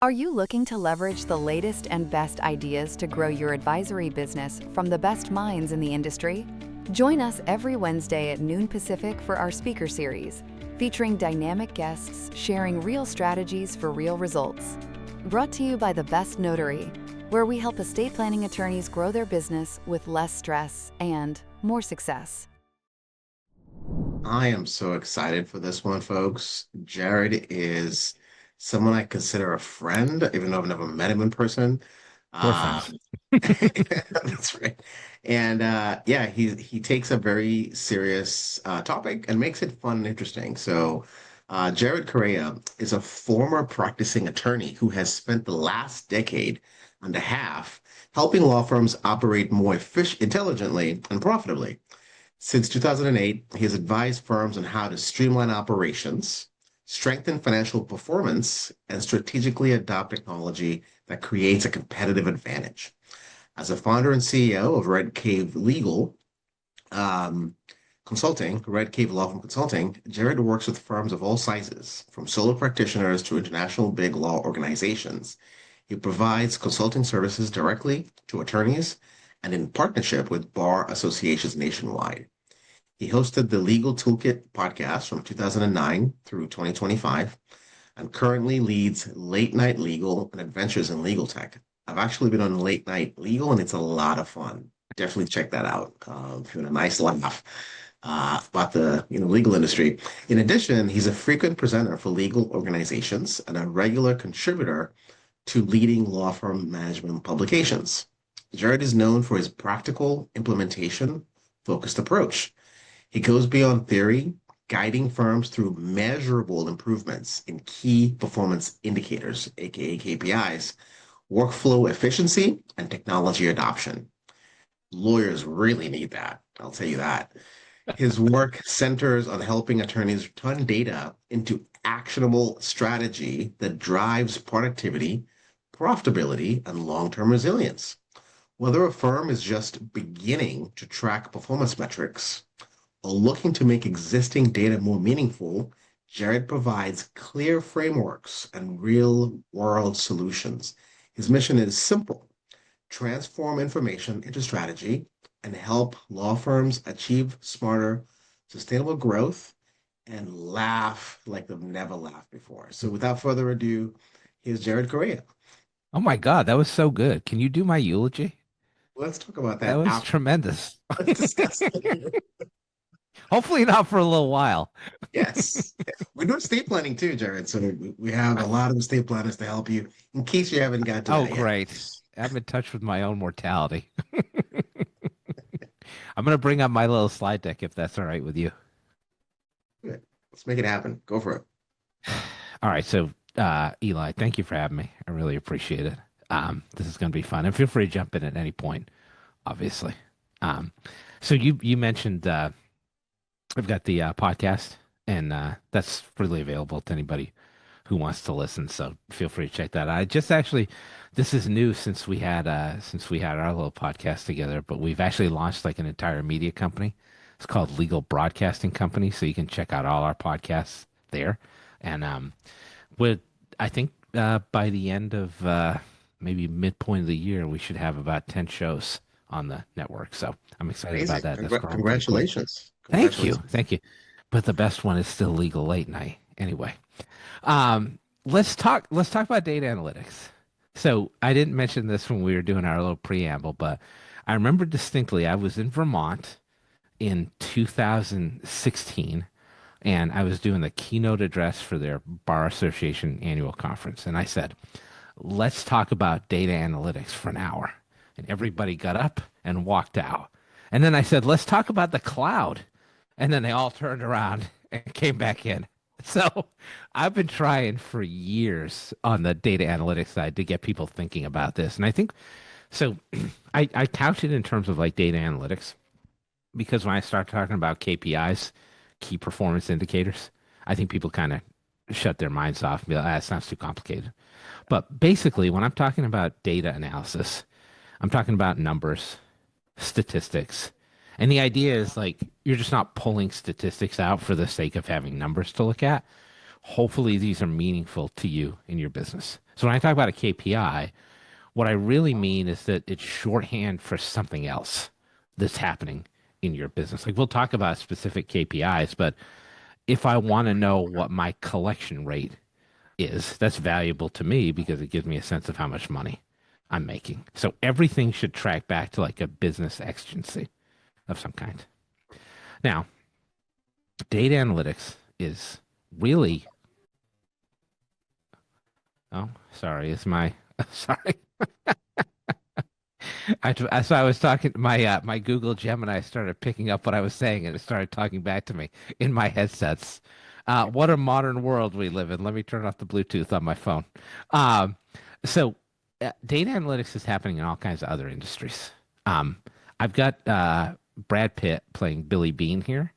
Are you looking to leverage the latest and best ideas to grow your advisory business from the best minds in the industry? Join us every Wednesday at noon Pacific for our speaker series, featuring dynamic guests sharing real strategies for real results. Brought to you by the Best Notary, where we help estate planning attorneys grow their business with less stress and more success. I am so excited for this one, folks. Jared is someone I consider a friend, even though I've never met him in person. We're Um, friends. that's right. And yeah, he takes a very serious topic and makes it fun and interesting. So, Jared Correia is a former practicing attorney who has spent the last decade and a half helping law firms operate more intelligently and profitably. Since 2008, he has advised firms on how to streamline operations, strengthen financial performance, and strategically adopt technology that creates a competitive advantage. As a founder and CEO of Red Cave Legal Consulting, Red Cave Law Firm Consulting, Jared works with firms of all sizes, from solo practitioners to international big law organizations. He provides consulting services directly to attorneys and in partnership with bar associations nationwide. He hosted the Legal Toolkit podcast from 2009 through 2025 and currently leads Late Night Legal and Adventures in Legal Tech. I've actually been on Late Night Legal and it's a lot of fun. Definitely check that out if you want a nice laugh about the legal industry. In addition, he's a frequent presenter for legal organizations and a regular contributor to leading law firm management publications. Jared is known for his practical implementation focused approach. He goes beyond theory, guiding firms through measurable improvements in key performance indicators, aka KPIs, workflow efficiency, and technology adoption. Lawyers really need that, I'll tell you that. His work centers on helping attorneys turn data into actionable strategy that drives productivity, profitability, and long-term resilience. Whether a firm is just beginning to track performance metrics, or looking to make existing data more meaningful, Jared provides clear frameworks and real-world solutions. His mission is simple: transform information into strategy and help law firms achieve smarter, sustainable growth and laugh like they've never laughed before. So without further ado, here's Jared Correia. Oh my God, that was so good. Can you do my eulogy? Let's talk about That that was after. tremendous. Let's discuss it. Hopefully not for a little while. Yes. We're doing estate planning too, Jared. So we have a lot of estate planners to help you in case you haven't got to Oh, that yet. great. I'm in touch with my own mortality. I'm going to bring up my little slide deck if that's all right with you. Good. Let's make it happen. Go for it. All right. So, Eli, thank you for having me. I really appreciate it. This is going to be fun. And feel free to jump in at any point, obviously. Um, so you mentioned I've got the podcast, and that's freely available to anybody who wants to listen. So feel free to check that out. I just actually, this is new since we had our little podcast together, but we've actually launched like an entire media company. It's called Legal Broadcasting Company, so you can check out all our podcasts there. And with I think by the end of maybe midpoint of the year, we should have about 10 shows on the network. So I'm excited about Amazing. that. That's growing pretty quick. Congratulations. Thank you. Congratulations. Thank you. But the best one is still Legal Late Night. Anyway, let's talk about data analytics. So I didn't mention this when we were doing our little preamble, but I remember distinctly I was in Vermont in 2016 and I was doing the keynote address for their Bar Association annual conference. And I said, let's talk about data analytics for an hour. And everybody got up and walked out. And then I said, let's talk about the cloud. And then they all turned around and came back in. So I've been trying for years on the data analytics side to get people thinking about this. And I think so. I couch it in terms of like data analytics because when I start talking about KPIs, key performance indicators, I think people kind of shut their minds off and be like, ah, it sounds too complicated. But basically, when I'm talking about data analysis, I'm talking about numbers, statistics. And the idea is like you're just not pulling statistics out for the sake of having numbers to look at. Hopefully, these are meaningful to you in your business. So when I talk about a KPI, what I really mean is that it's shorthand for something else that's happening in your business. Like we'll talk about specific KPIs, but if I want to know what my collection rate is, that's valuable to me because it gives me a sense of how much money I'm making. So everything should track back to like a business exigency of some kind. Now, data analytics is really, oh, sorry, it's my, sorry. So I was talking, my Google Gemini started picking up what I was saying and it started talking back to me in my headsets. What a modern world we live in. Let me turn off the Bluetooth on my phone. Um, so data analytics is happening in all kinds of other industries. Um, I've got Brad Pitt playing Billy Bean here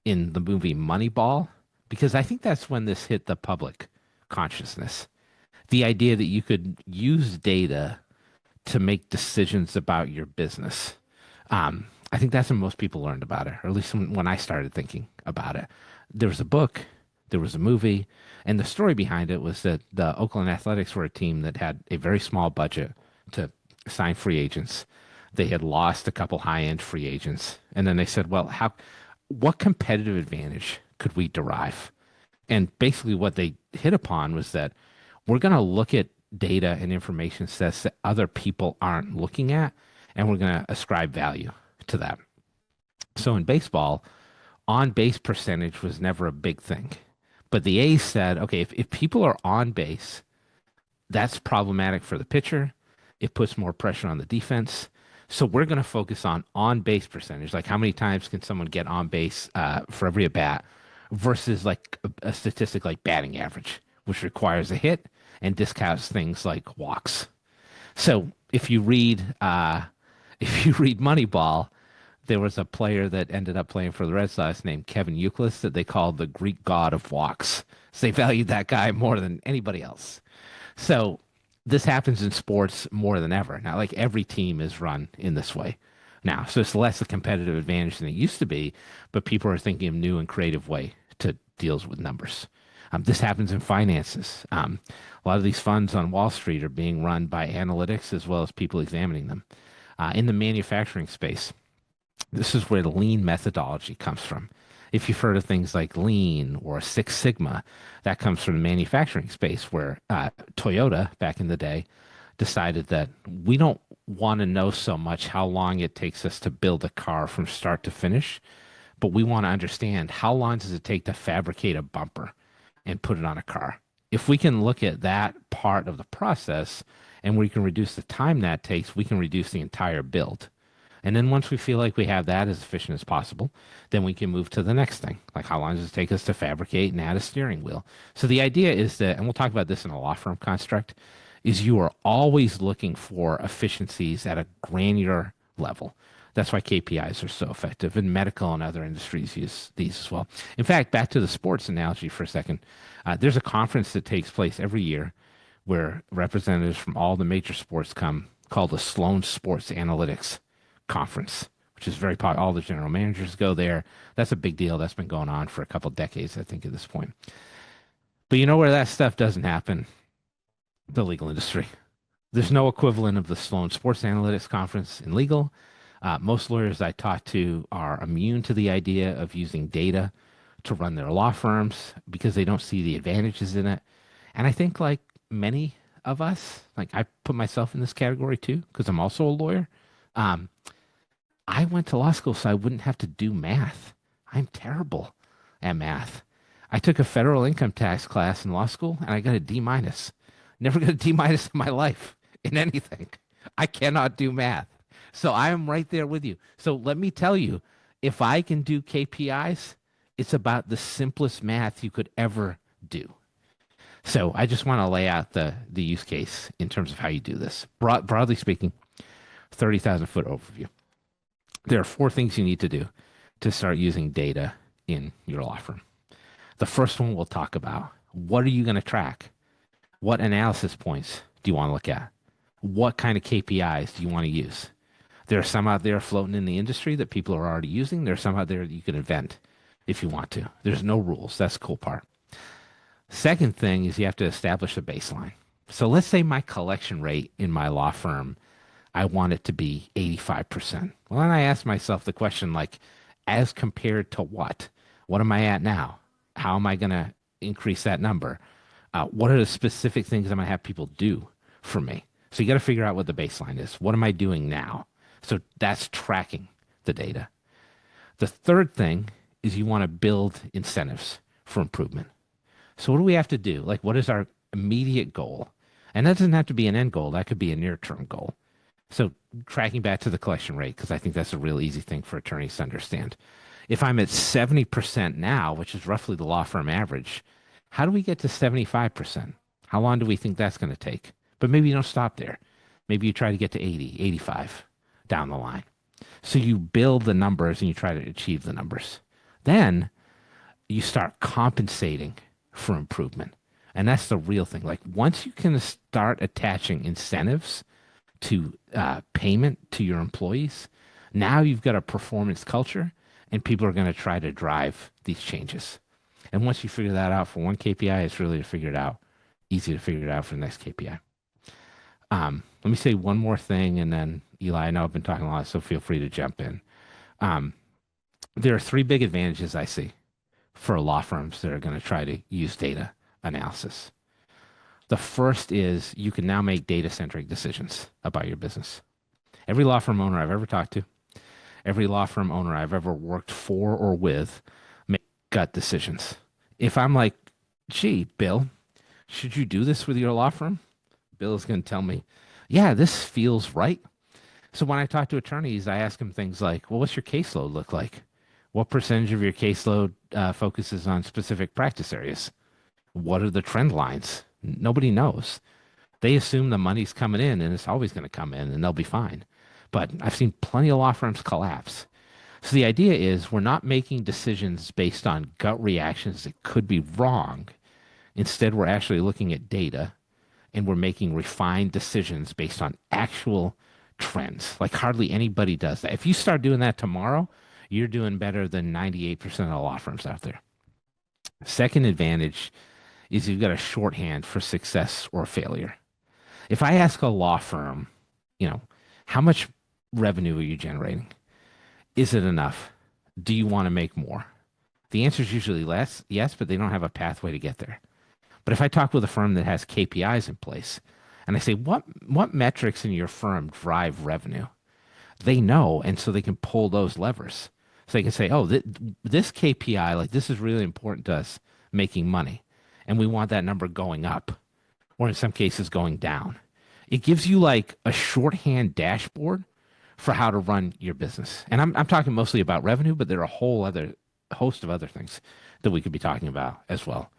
in the movie Moneyball because I think that's when this hit the public consciousness. The idea that you could use data to make decisions about your business. I think that's when most people learned about it, or at least when I started thinking about it. There was a book, there was a movie, and the story behind it was that the Oakland Athletics were a team that had a very small budget to sign free agents. They had lost a couple high-end free agents, and then they said, "Well, what competitive advantage could we derive?" And basically, what they hit upon was that we're going to look at data and information sets that other people aren't looking at, and we're going to ascribe value to that. So in baseball, on base percentage was never a big thing. But the A's said, okay, if people are on base, that's problematic for the pitcher. It puts more pressure on the defense. So we're going to focus on base percentage, like how many times can someone get on base for every at bat, versus like a statistic like batting average, which requires a hit and discounts things like walks. So if you read Moneyball, there was a player that ended up playing for the Red Sox named Kevin Youkilis that they called the Greek god of walks. So they valued that guy more than anybody else. So this happens in sports more than ever. Now, like every team is run in this way now. So it's less a competitive advantage than it used to be, but people are thinking of new and creative way to deal with numbers. This happens in finances. A lot of these funds on Wall Street are being run by analytics as well as people examining them. In the manufacturing space, this is where the lean methodology comes from. If you've heard of things like lean or Six Sigma, that comes from the manufacturing space where Toyota back in the day decided that we don't want to know so much how long it takes us to build a car from start to finish, but we want to understand how long does it take to fabricate a bumper and put it on a car. If we can look at that part of the process and we can reduce the time that takes, we can reduce the entire build. And then once we feel like we have that as efficient as possible, then we can move to the next thing. Like how long does it take us to fabricate and add a steering wheel? So the idea is that, and we'll talk about this in a law firm construct, is you are always looking for efficiencies at a granular level. That's why KPIs are so effective, and medical and other industries use these as well. In fact, back to the sports analogy for a second, there's a conference that takes place every year where representatives from all the major sports come called the Sloan Sports Analytics Conference, which is very popular. All the general managers go there. That's a big deal. That's been going on for a couple of decades, I think, at this point. But you know where that stuff doesn't happen? The legal industry. There's no equivalent of the Sloan Sports Analytics Conference in legal. Most lawyers I talk to are immune to the idea of using data to run their law firms because they don't see the advantages in it. And I think like many of us, like I put myself in this category too, because I'm also a lawyer. I went to law school so I wouldn't have to do math. I'm terrible at math. I took a federal income tax class in law school and I got a D minus. Never got a D minus in my life in anything. I cannot do math. So I am right there with you. So let me tell you, if I can do KPIs, it's about the simplest math you could ever do. So I just want to lay out the use case in terms of how you do this. Broadly speaking, 30,000 foot overview. There are 4 things you need to do to start using data in your law firm. The first one we'll talk about. What are you going to track? What analysis points do you want to look at? What kind of KPIs do you want to use? There are some out there floating in the industry that people are already using. There are some out there that you can invent if you want to. There's no rules. That's the cool part. Second thing is you have to establish a baseline. So let's say my collection rate in my law firm, I want it to be 85%. Well, then I ask myself the question like, as compared to what? What am I at now? How am I going to increase that number? What are the specific things I'm going to have people do for me? So you got to figure out what the baseline is. What am I doing now? So that's tracking the data. The third thing is you want to build incentives for improvement. So what do we have to do? Like, what is our immediate goal? And that doesn't have to be an end goal. That could be a near-term goal. So tracking back to the collection rate, because I think that's a real easy thing for attorneys to understand. If I'm at 70% now, which is roughly the law firm average, how do we get to 75%? How long do we think that's going to take? But maybe you don't stop there. Maybe you try to get to 80, 85 down the line. So you build the numbers and you try to achieve the numbers. Then you start compensating for improvement. And that's the real thing. Like once you can start attaching incentives to payment to your employees, now you've got a performance culture and people are going to try to drive these changes. And once you figure that out for one KPI, it's really easy to figure it out for the next KPI. Let me say one more thing, and then Eli, I know I've been talking a lot, so feel free to jump in. There are three big advantages I see for law firms that are going to try to use data analysis. The first is you can now make data-centric decisions about your business. Every law firm owner I've ever talked to, every law firm owner I've ever worked for or with, make gut decisions. If I'm like, gee, Bill, should you do this with your law firm? Bill is going to tell me, yeah, this feels right. So when I talk to attorneys, I ask them things like, well, what's your caseload look like? What percentage of your caseload focuses on specific practice areas? What are the trend lines? Nobody knows. They assume the money's coming in and it's always going to come in and they'll be fine. But I've seen plenty of law firms collapse. So the idea is we're not making decisions based on gut reactions that could be wrong. Instead, we're actually looking at data and we're making refined decisions based on actual trends. Like hardly anybody does that. If you start doing that tomorrow, you're doing better than 98% of the law firms out there. Second advantage is you've got a shorthand for success or failure. If I ask a law firm, how much revenue are you generating? Is it enough? Do you want to make more? The answer is usually less, yes, but they don't have a pathway to get there. But if I talk with a firm that has KPIs in place and I say, what metrics in your firm drive revenue? They know, and so they can pull those levers. So they can say, oh, this KPI, like this is really important to us, making money. And we want that number going up, or in some cases going down. It gives you like a shorthand dashboard for how to run your business. And I'm talking mostly about revenue, but there are a whole other host of other things that we could be talking about as well.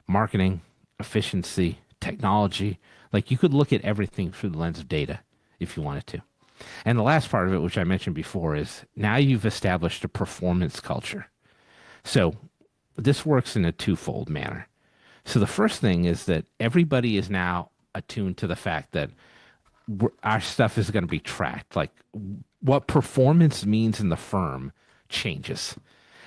Marketing, efficiency, technology. Like you could look at everything through the lens of data if you wanted to. And the last part of it, which I mentioned before, is now you've established a performance culture. So this works in a twofold manner. So the first thing is that everybody is now attuned to the fact that our stuff is going to be tracked. Like what performance means in the firm changes.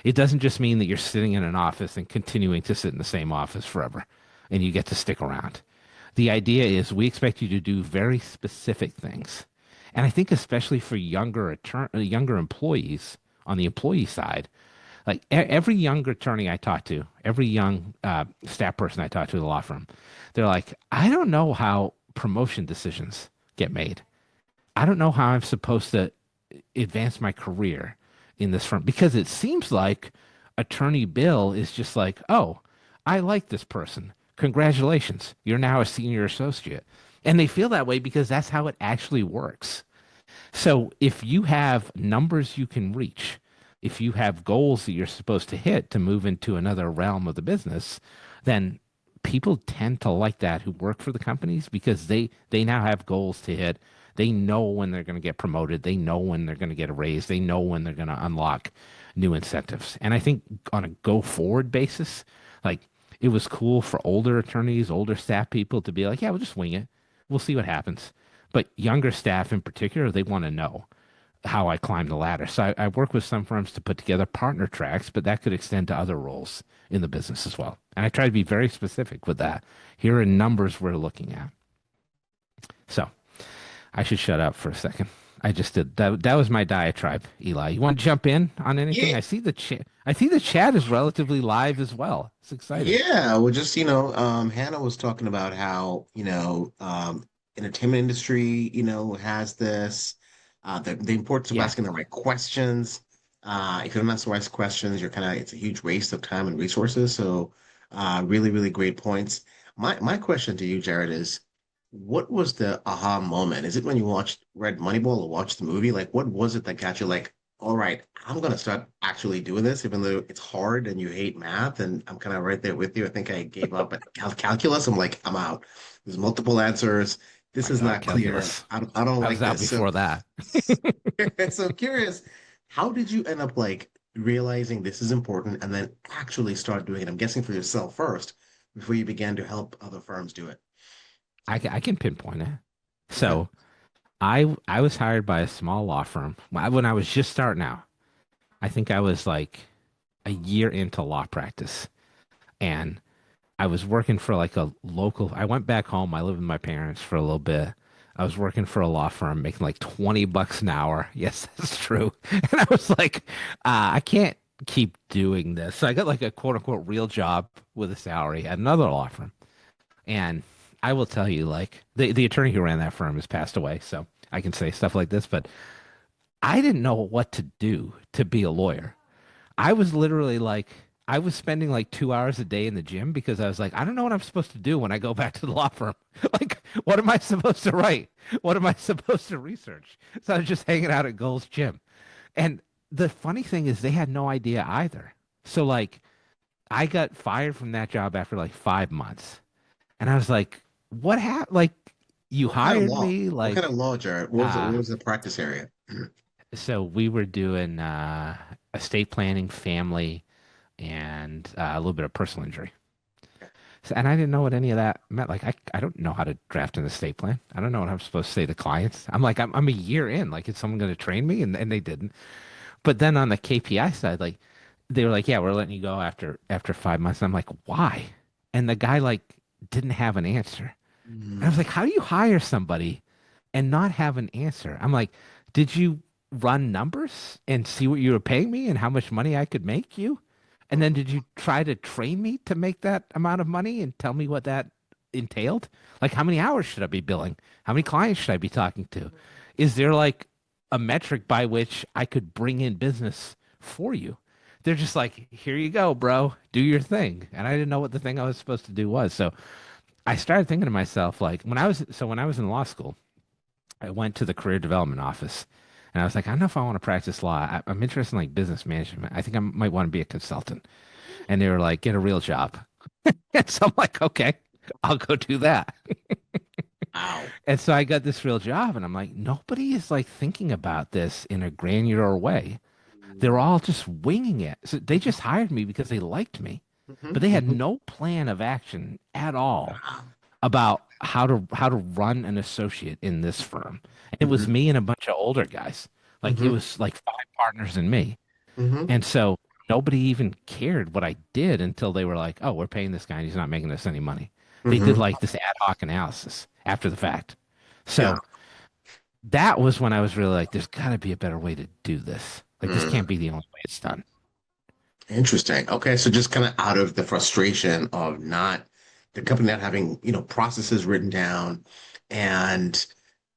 It doesn't just mean that you're sitting in an office and continuing to sit in the same office forever and you get to stick around. The idea is we expect you to do very specific things. And I think especially for younger employees on the employee side, like every young attorney I talk to, every young staff person I talk to at the law firm, they're like, I don't know how promotion decisions get made. I don't know how I'm supposed to advance my career in this firm because it seems like Attorney Bill is just like, oh, I like this person. Congratulations. You're now a senior associate. And they feel that way because that's how it actually works. So if you have numbers you can reach, if you have goals that you're supposed to hit to move into another realm of the business, then people tend to like that who work for the companies because they now have goals to hit. They know when they're going to get promoted. They know when they're going to get a raise. They know when they're going to unlock new incentives. And I think on a go forward basis, like it was cool for older attorneys, older staff people to be like, yeah, we'll just wing it. We'll see what happens. But younger staff in particular, they want to know. how I climb the ladder. So I work with some firms to put together partner tracks, but that could extend to other roles in the business as well. And I try to be very specific with that. Here are numbers we're looking at. So I should shut up for a second. I just did that. That was my diatribe, Eli. You want to jump in on anything? Yeah, I see the chat. I see the chat is relatively live as well. It's exciting. yeah. Well, just, Hannah was talking about how, entertainment industry, has this, the importance of Yeah. asking the right questions. If you don't ask the right questions, it's a huge waste of time and resources. So, really, really great points. My question to you, Jared, is what was the aha moment? Is it when you read Moneyball or watched the movie? Like, what was it that got you like, all right, I'm gonna start actually doing this, even though it's hard and you hate math, and I'm kind of right there with you. I think I gave up at calculus. I'm like, I'm out. There's multiple answers. This My is God, not clear. calculus. I don't I like was out this. So, before that. so curious, how did you end up like realizing this is important and then actually start doing it? I'm guessing for yourself first before you began to help other firms do it. I can pinpoint it. Okay. So I was hired by a small law firm when I was just starting out. I think I was like a year into law practice, and I was working for like a local. I went back home. I lived with my parents for a little bit. I was working for a law firm, making like $20 an hour. Yes, that's true. And I was like, I can't keep doing this. So I got like a quote unquote real job with a salary at another law firm. And I will tell you, like the attorney who ran that firm has passed away, so I can say stuff like this, but I didn't know what to do to be a lawyer. I was literally like, I was spending like 2 hours a day in the gym because I was like, I don't know what I'm supposed to do when I go back to the law firm. Like, what am I supposed to write? What am I supposed to research? So I was just hanging out at Gold's Gym. And the funny thing is, they had no idea either. So, like, I got fired from that job after like 5 months. And I was like, what happened? Like, you What kind of hired law? me? What kind Like, of law, Jared? What uh, was the practice area? so we were doing estate planning, family, and a little bit of personal injury. So, and I didn't know what any of that meant. Like, I don't know how to draft an estate plan. I don't know what I'm supposed to say to clients. I'm like, I'm a year in. Like, is someone going to train me? And they didn't. But then on the KPI side, like, they were like, yeah, we're letting you go after 5 months. And I'm like, why? And the guy like didn't have an answer. And I was Mm, like, how do you hire somebody and not have an answer? I'm like, did you run numbers and see what you were paying me and how much money I could make you? And then did you try to train me to make that amount of money and tell me what that entailed? Like, how many hours should I be billing? How many clients should I be talking to? Is there like a metric by which I could bring in business for you? They're just like, here you go, bro, do your thing. And I didn't know what the thing I was supposed to do was. So I started thinking to myself, like when I was in law school, I went to the career development office and I was like, I don't know if I want to practice law. I'm interested in like business management. I think I might want to be a consultant. And they were like, get a real job. And so I'm like, okay, I'll go do that. wow. And so I got this real job and I'm like, nobody is like thinking about this in a granular way. They're all just winging it. So they just hired me because they liked me, but Mhm, they had mhm. no plan of action at all about how to run an associate in this firm. And it was Mhm, me and a bunch of older guys. Like it mhm, was like five partners and me. mhm, And so nobody even cared what I did until they were like, "Oh, we're paying this guy and he's not making us any money." They did mhm. like this ad hoc analysis after the fact. Yeah. So that was when I was really like, there's got to be a better way to do this. Like this Mm. can't be the only way it's done. Interesting. Okay, so just kind of out of the frustration of not the company not having, processes written down and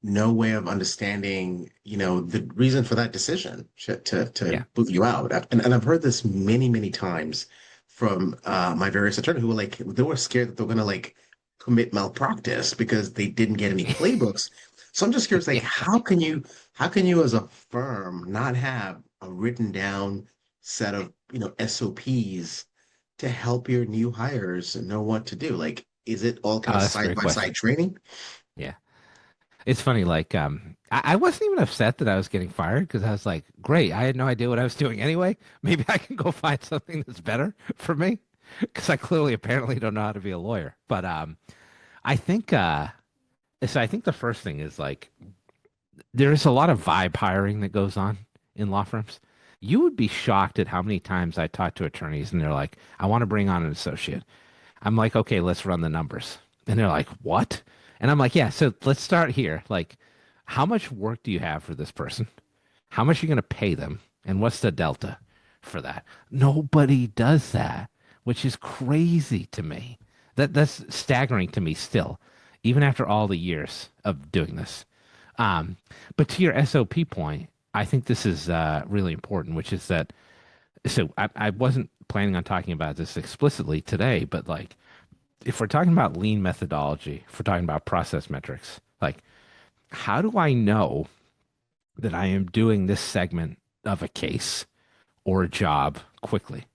no way of understanding, the reason for that decision to Yeah. boot you out. And I've heard this many, many times from my various attorneys who were like, they were scared that they're gonna like commit malpractice because they didn't get any playbooks. So I'm just curious, like, Yeah. how can you as a firm not have a written down set of SOPs to help your new hires know what to do? Like, is it all kind Oh, of that's a side great by side question. training? Yeah. It's funny, like, I wasn't even upset that I was getting fired because I was like, great, I had no idea what I was doing anyway. Maybe I can go find something that's better for me because I clearly apparently don't know how to be a lawyer. But I think so I think the first thing is like There's a lot of vibe hiring that goes on in law firms. You would be shocked at how many times I talk to attorneys and they're like, I want to bring on an associate. I'm like, okay, let's run the numbers. And they're like, what? And I'm like, yeah, so let's start here. Like, how much work do you have for this person? How much are you going to pay them? And what's the delta for that? Nobody does that, which is crazy to me. That's staggering to me still, even after all the years of doing this. Um, but to your SOP point, I think this is really important, which is that I wasn't planning on talking about this explicitly today, but like if we're talking about lean methodology, if we're talking about process metrics, like how do I know that I am doing this segment of a case or a job quickly?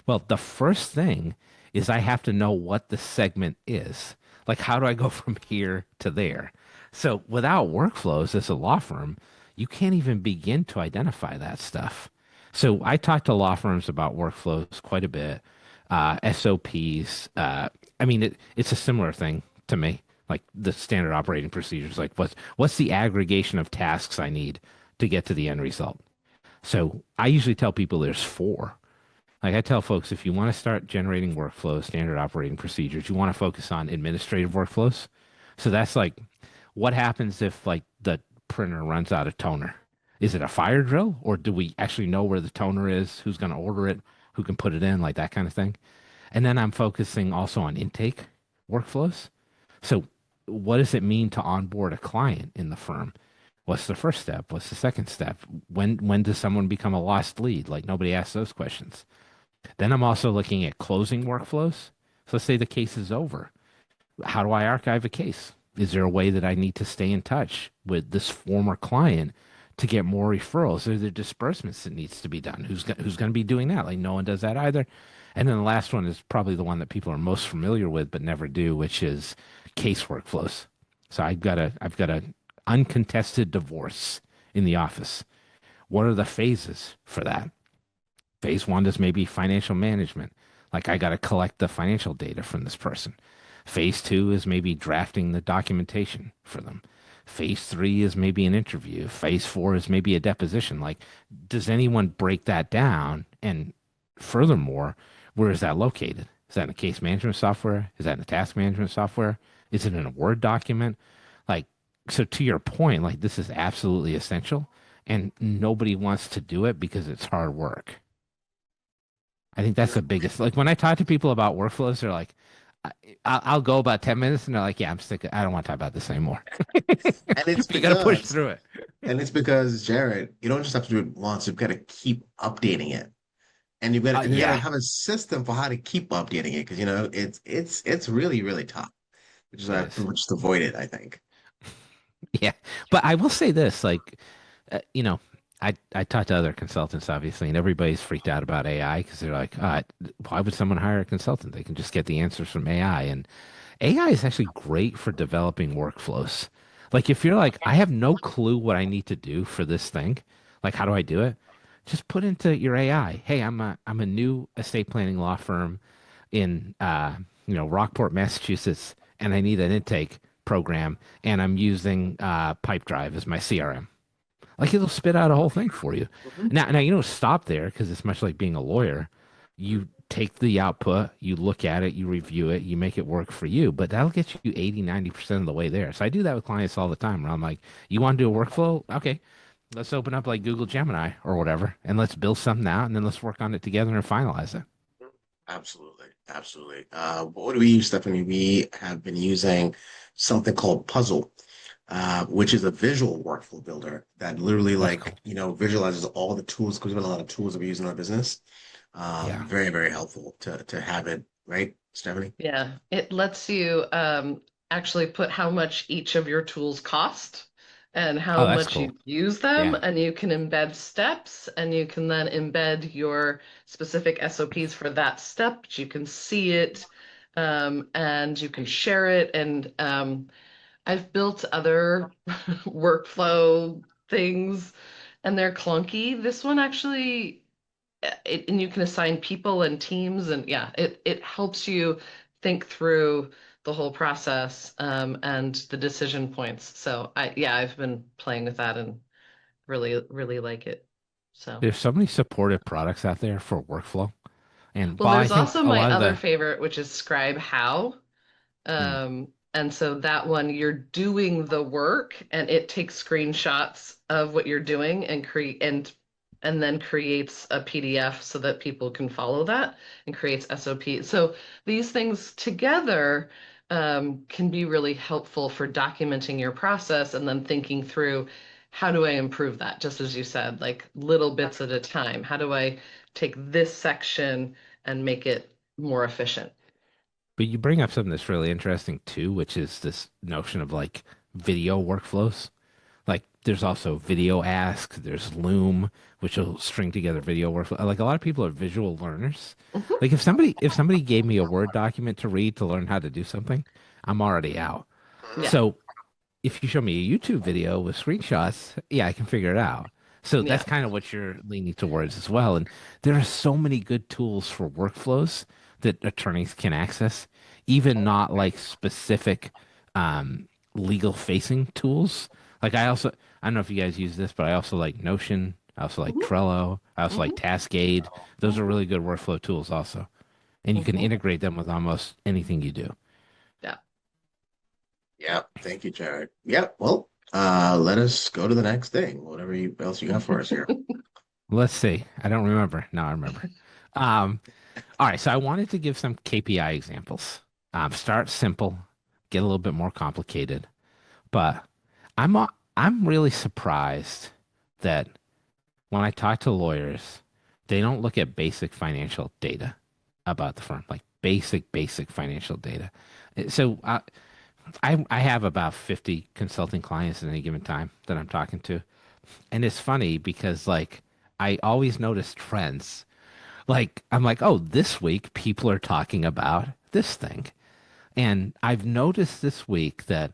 Well, the first thing is I have to know what the segment is. Like, how do I go from here to there? So, without workflows as a law firm, you can't even begin to identify that stuff. So, I talk to law firms about workflows quite a bit, SOPs. It's a similar thing to me, like the standard operating procedures. Like, what's the aggregation of tasks I need to get to the end result? So, I usually tell people there's four. Like I tell folks, if you want to start generating workflows, standard operating procedures, you want to focus on administrative workflows. So that's like, what happens if like the printer runs out of toner? Is it a fire drill, or do we actually know where the toner is? Who's going to order it? Who can put it in? Like that kind of thing. And then I'm focusing also on intake workflows. So what does it mean to onboard a client in the firm? What's the first step? What's the second step? When does someone become a lost lead? Like nobody asks those questions. Then I'm also looking at closing workflows. So let's say the case is over. How do I archive a case? Is there a way that I need to stay in touch with this former client to get more referrals? Are there disbursements that needs to be done? Who's going to be doing that? Like no one does that either. And then the last one is probably the one that people are most familiar with but never do, which is case workflows. So I've got a uncontested divorce in the office. What are the phases for that? Phase one is maybe financial management. Like I got to collect the financial data from this person. Phase two is maybe drafting the documentation for them. Phase three is maybe an interview. Phase four is maybe a deposition. Like, does anyone break that down? And furthermore, where is that located? Is that in a case management software? Is that in a task management software? Is it in a Word document? Like, so to your point, like this is absolutely essential, and nobody wants to do it because it's hard work. I think that's the biggest. Like when I talk to people about workflows, they're like, I'll go about 10 minutes and they're like, yeah, I'm sick. I don't want to talk about this anymore. And it's We got to push because, through it. Jared, you don't just have to do it once, you've got to keep updating it. And you gotta Yeah. have a system for how to keep updating it because it's really, really tough, which is It why I is. pretty much just avoid it, I think. Yeah. But I will say this, like, you know, I talk to other consultants, obviously, and everybody's freaked out about AI because they're like, why would someone hire a consultant? They can just get the answers from AI. And AI is actually great for developing workflows. Like, if you're like, I have no clue what I need to do for this thing, like, how do I do it? Just put into your AI, hey, I'm a new estate planning law firm in Rockport, Massachusetts, and I need an intake program, and I'm using Pipedrive as my CRM. Like it'll spit out a whole thing for you. Mhm. Now you don't stop there because it's much like being a lawyer. You take the output, you look at it, you review it, you make it work for you, but that'll get you 80, 90% of the way there. So I do that with clients all the time where I'm like, you want to do a workflow? Okay, let's open up like Google Gemini or whatever, and let's build something out, and then let's work on it together and finalize it. Absolutely, absolutely. What do we use, Stephanie? We have been using something called Puzzle, which is a visual workflow builder that literally That's cool. visualizes all the tools because we have a lot of tools that we use in our business. Yeah. Very, very helpful to have it, right, Stephanie? Yeah, it lets you actually put how much each of your tools cost and Oh, how that's much cool. you use them, Yeah. and you can embed steps, and you can then embed your specific SOPs for that step. You can see it, and you can share it. And I've built other workflow things, and they're clunky. This one actually and you can assign people and teams, and yeah, it helps you think through the whole process, and the decision points. So I've been playing with that and really, really like it. So, There's so many supportive products out there for workflow. And well, while I there's think also a my lot of other the, favorite, which is Scribe How. mm, And so that one, you're doing the work and it takes screenshots of what you're doing and then creates a PDF so that people can follow that and creates SOP. So these things together can be really helpful for documenting your process and then thinking through how do I improve that? Just as you said, like little bits at a time. How do I take this section and make it more efficient? but you bring up something that's really interesting too, which is this notion of like video workflows. Like there's also Video Ask, there's Loom, which will string together video workflow. Like a lot of people are visual learners. Mhm. Like if somebody gave me a Word document to read to learn how to do something, I'm already out. Yeah. So if you show me a YouTube video with screenshots, yeah, I can figure it out. So that's Yeah. kind of what you're leaning towards as well. And there are so many good tools for workflows that attorneys can access, even not like specific legal facing tools. Like I don't know if you guys use this, but I also like Notion. I also like Mhm. Trello. I also like Mhm. Taskade. Those are Mhm. really good workflow tools also. And you can Mhm. integrate them with almost anything you do. Yeah. Yeah, thank you, Jared. Yeah, well, let us go to the next thing. Whatever else you got for us here. Let's see. I don't remember. No, I remember. Um, all right. So I wanted to give some KPI examples. Start simple, get a little bit more complicated. But I'm uh, I'm really surprised that when I talk to lawyers, they don't look at basic financial data about the firm, like basic financial data. So I have about 50 consulting clients at any given time that I'm talking to, and it's funny because like I always notice trends. Like I'm like, oh, this week people are talking about this thing. And I've noticed this week that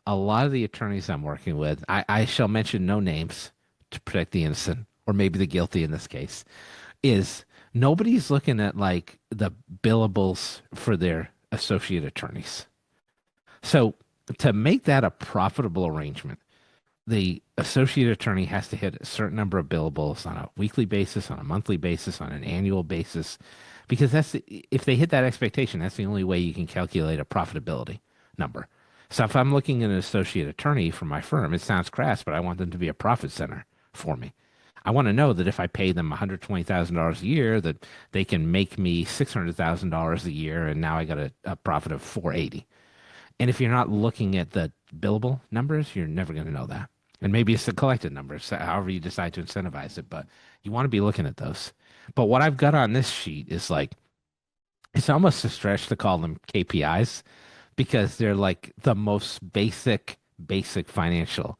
a lot of the attorneys I'm working with, I shall mention no names to protect the innocent or maybe the guilty in this case, is nobody's looking at like the billables for their associate attorneys. So to make that a profitable arrangement, the associate attorney has to hit a certain number of billables on a weekly basis, on a monthly basis, on an annual basis, because if they hit that expectation, that's the only way you can calculate a profitability number. So if I'm looking at an associate attorney for my firm, it sounds crass, but I want them to be a profit center for me. I want to know that if I pay them $120,000 a year, that they can make me $600,000 a year, and now I got a profit of 480. And if you're not looking at the billable numbers, you're never going to know that. And maybe it's the collected numbers, however you decide to incentivize it, but you want to be looking at those. But what I've got on this sheet is like, it's almost a stretch to call them KPIs because they're like the most basic financial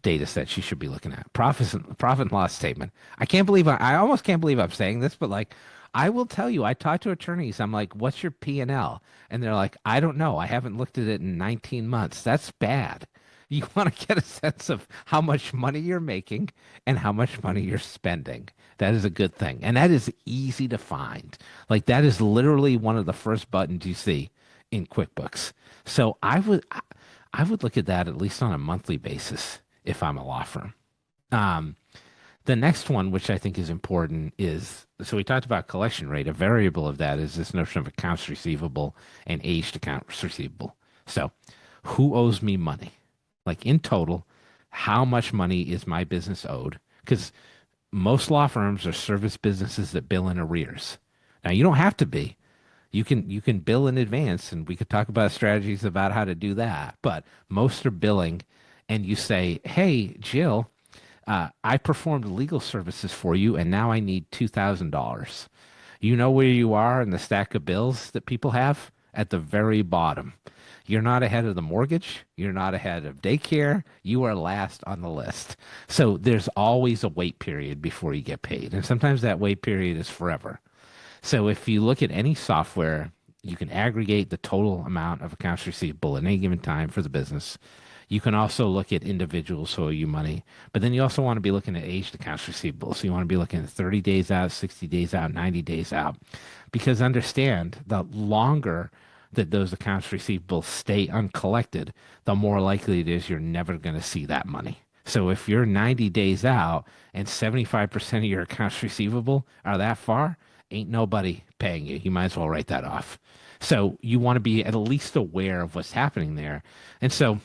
data sets you should be looking at. Profit and loss statement. I almost can't believe I'm saying this, but like, I will tell you, I talk to attorneys. I'm like, what's your P&L? And they're like, I don't know. I haven't looked at it in 19 months. That's bad. You want to get a sense of how much money you're making and how much money you're spending. That is a good thing. And that is easy to find. Like that is literally one of the first buttons you see in QuickBooks. So I would look at that at least on a monthly basis if I'm a law firm. Um, the next one, which I think is important, is so we talked about collection rate. A variable of that is this notion of accounts receivable and aged accounts receivable. So, who owes me money? Like in total, how much money is my business owed? Because most law firms are service businesses that bill in arrears. Now, you don't have to be. You can bill in advance, and we could talk about strategies about how to do that. But most are billing, and you say, "Hey, Jill, I performed legal services for you, and now I need $2,000." You know where you are in the stack of bills that people have? At the very bottom. You're not ahead of the mortgage. You're not ahead of daycare. You are last on the list. So there's always a wait period before you get paid. And sometimes that wait period is forever. So if you look at any software, you can aggregate the total amount of accounts receivable at any given time for the business. You can also look at individuals who owe you money, but then you also want to be looking at aged accounts receivable. So you want to be looking at 30 days out, 60 days out, 90 days out, because understand the longer that those accounts receivable stay uncollected, the more likely it is you're never going to see that money. So if you're 90 days out and 75% of your accounts receivable are that far, ain't nobody paying you. You might as well write that off. So you want to be at least aware of what's happening there. And so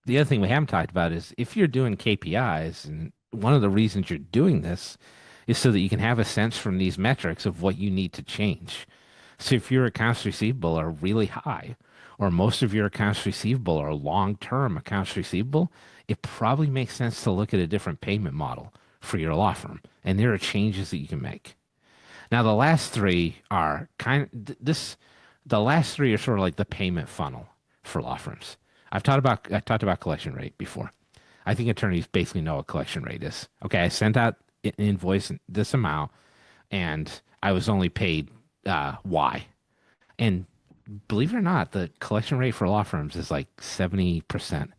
the other thing we haven't talked about is if you're doing KPIs, and one of the reasons you're doing this is so that you can have a sense from these metrics of what you need to change. So if your accounts receivable are really high, or most of your accounts receivable are long-term accounts receivable, it probably makes sense to look at a different payment model for your law firm. And there are changes that you can make. Now, the last three are the last three are sort of like the payment funnel for law firms. I talked about collection rate before. I think attorneys basically know what collection rate is. Okay, I sent out an invoice this amount, and I was only paid Y. And believe it or not, the collection rate for law firms is like 70%.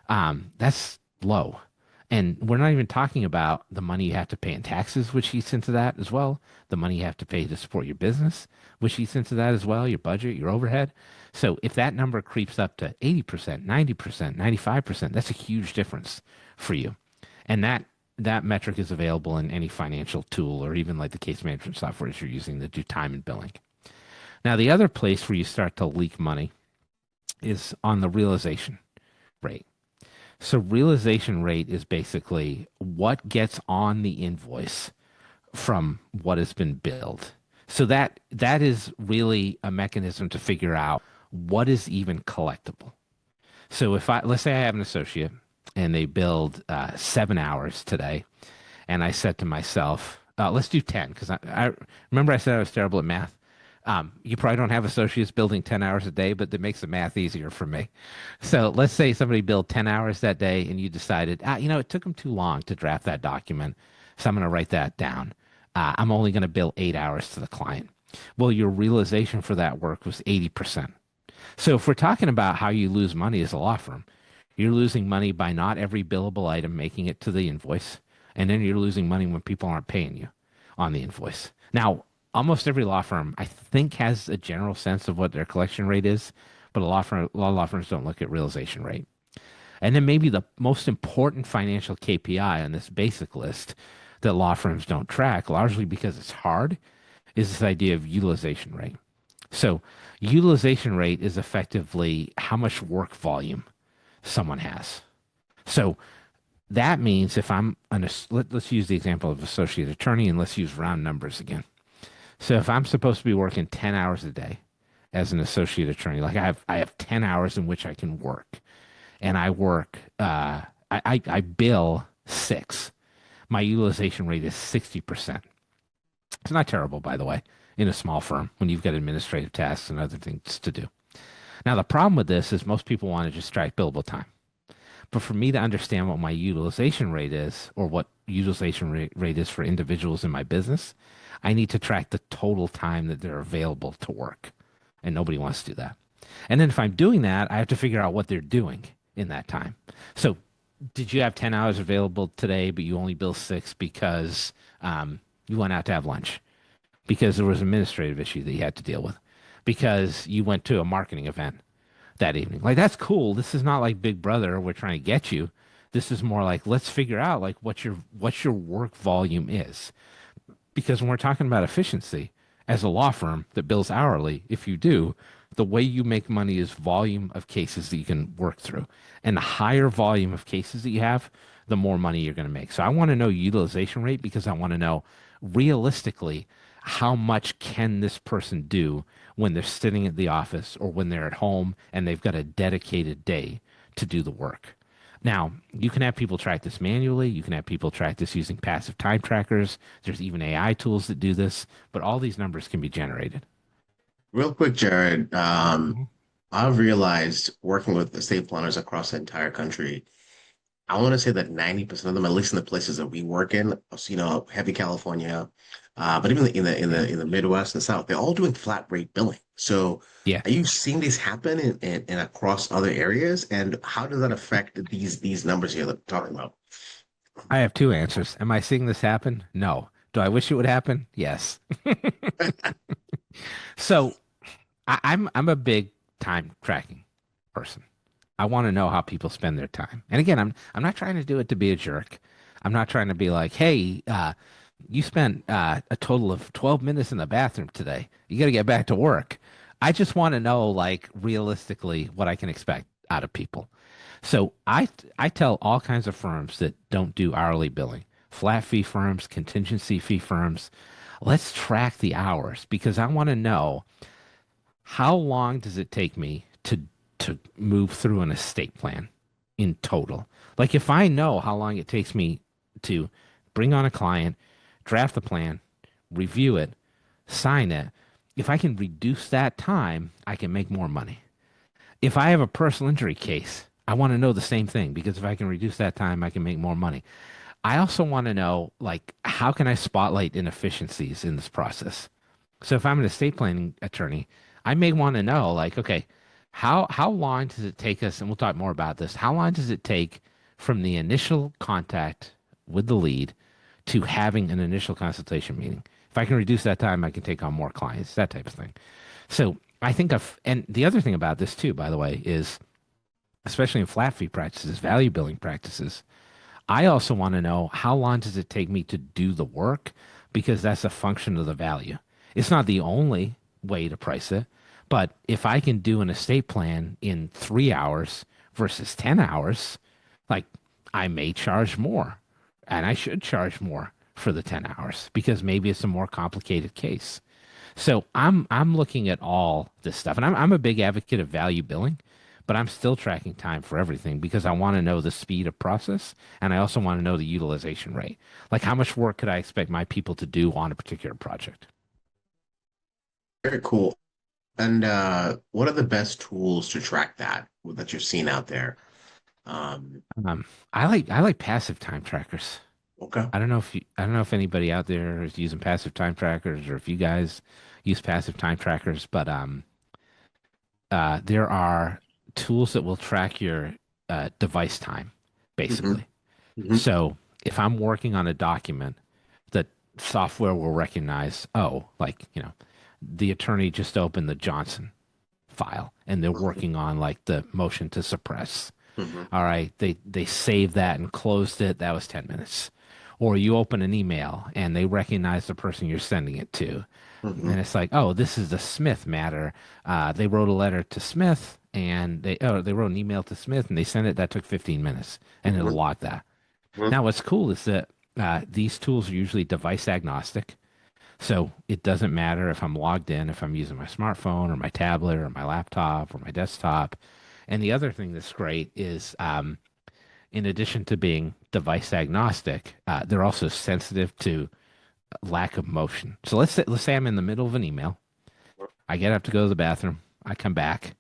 That's low. And we're not even talking about the money you have to pay in taxes, which eats into that as well. The money you have to pay to support your business, which eats into that as well, your budget, your overhead. So if that number creeps up to 80%, 90%, 95%, that's a huge difference for you. And that metric is available in any financial tool or even like the case management software you're using to do time and billing. Now, the other place where you start to leak money is on the realization rate. So realization rate is basically what gets on the invoice from what has been billed. So that is really a mechanism to figure out what is even collectible. So if let's say I have an associate and they billed 7 hours today, and I said to myself, let's do 10, because I remember I said I was terrible at math. You probably don't have associates building 10 hours a day, but that makes the math easier for me. So let's say somebody billed 10 hours that day and you decided, it took them too long to draft that document. So I'm going to write that down. I'm only going to bill 8 hours to the client. Well, your realization for that work was 80%. So if we're talking about how you lose money as a law firm, you're losing money by not every billable item making it to the invoice. And then you're losing money when people aren't paying you on the invoice. Now, almost every law firm, I think, has a general sense of what their lot of law firms don't look at realization rate. And then maybe the most important financial KPI on this basic list that law firms don't track, largely because it's hard, is this idea of utilization rate. So utilization rate is effectively how much work volume someone has. So that means if let's use the example of associate attorney, and let's use round numbers again. So if I'm supposed to be working 10 hours a day as an associate attorney, like I have 10 hours in which I can work, and I work, I bill 6. My utilization rate is 60%. It's not terrible, by the way, in a small firm when you've got administrative tasks and other things to do. Now, the problem with this is most people want to just track billable time. But for me to understand what my utilization rate is, or what utilization rate is for individuals in my business, I need to track the total time that they're available to work. And nobody wants to do that. And then if I'm doing that, I have to figure out what they're doing in that time. So did you have 10 hours available today, but you only bill 6 because you went out to have lunch? Because there was an administrative issue that you had to deal with? Because you went to a marketing event that evening? Like, that's cool. This is not like Big Brother, we're trying to get you. This is more like, let's figure out like what your work volume is. Because when we're talking about efficiency, as a law firm that bills hourly, if you do, the way you make money is volume of cases that you can work through. And the higher volume of cases that you have, the more money you're going to make. So I want to know utilization rate because I want to know realistically how much can this person do when they're sitting at the office or when they're at home and they've got a dedicated day to do the work. Now, you can have people track this manually. You can have people track this using passive time trackers. There's even AI tools that do this, but all these numbers can be generated. Real quick, Jared, Mhm. I've realized working with estate planners across the entire country, I want to say that 90% of them, at least in the places that we work in, heavy California, but even in the Midwest and South, they're all doing flat rate billing. So Yeah, are you seeing this happen in across other areas? And how does that affect these numbers here that we're talking about? I have two answers. Am I seeing this happen? No. Do I wish it would happen? Yes. So I'm a big time tracking person. I want to know how people spend their time. And again, I'm not trying to do it to be a jerk. I'm not trying to be like, hey, you spent a total of 12 minutes in the bathroom today. You got to get back to work. I just want to know, like, realistically what I can expect out of people. So I tell all kinds of firms that don't do hourly billing, flat fee firms, contingency fee firms, let's track the hours because I want to know how long does it take me to move through an estate plan in total? Like if I know how long it takes me to bring on a client, draft the plan, review it, sign it, if I can reduce that time, I can make more money. If I have a personal injury case, I want to know the same thing because if I can reduce that time, I can make more money. I also want to know like how can I spotlight inefficiencies in this process? So if I'm an estate planning attorney, I may want to know like, okay, how long does it take us, and we'll talk more about this, how long does it take from the initial contact with the lead to having an initial consultation meeting? If I can reduce that time, I can take on more clients, that type of thing. So I think of, and the other thing about this too, by the way, is especially in flat fee practices, value billing practices, I also want to know how long does it take me to do the work because that's a function of the value. It's not the only way to price it, but if I can do an estate plan in 3 hours versus 10 hours, like I may charge more and I should charge more for the 10 hours because maybe it's a more complicated case. So I'm looking at all this stuff, and I'm a big advocate of value billing, but I'm still tracking time for everything because I want to know the speed of process, and I also want to know the utilization rate. Like how much work could I expect my people to do on a particular project? Very cool. And what are the best tools to track that you've seen out there? Um, Um, I like passive time trackers. okay. I don't know if anybody out there is using passive time trackers or if you guys use passive time trackers, but there are tools that will track your device time, Hmm. basically. Hmm. So if I'm working on a document, the software will recognize, oh, like, the attorney just opened the Johnson file and they're working on like the motion to suppress. Hmm. All right, they saved that and closed it. That was 10 minutes. Or you open an email and they recognize the person you're sending it to. Hmm. And it's like, oh, this is the Smith matter. They wrote a letter to Smith and they wrote an email to Smith and they sent it. That took 15 minutes and it'll Hmm. log that. Hmm. Now, what's cool is that these tools are usually device agnostic. So it doesn't matter if I'm logged in, if I'm using my smartphone or my tablet or my laptop or my desktop. And the other thing that's great is, in addition to being device agnostic, they're also sensitive to lack of motion. So let's say I'm in the middle of an email. I get up to go to the bathroom. I come back.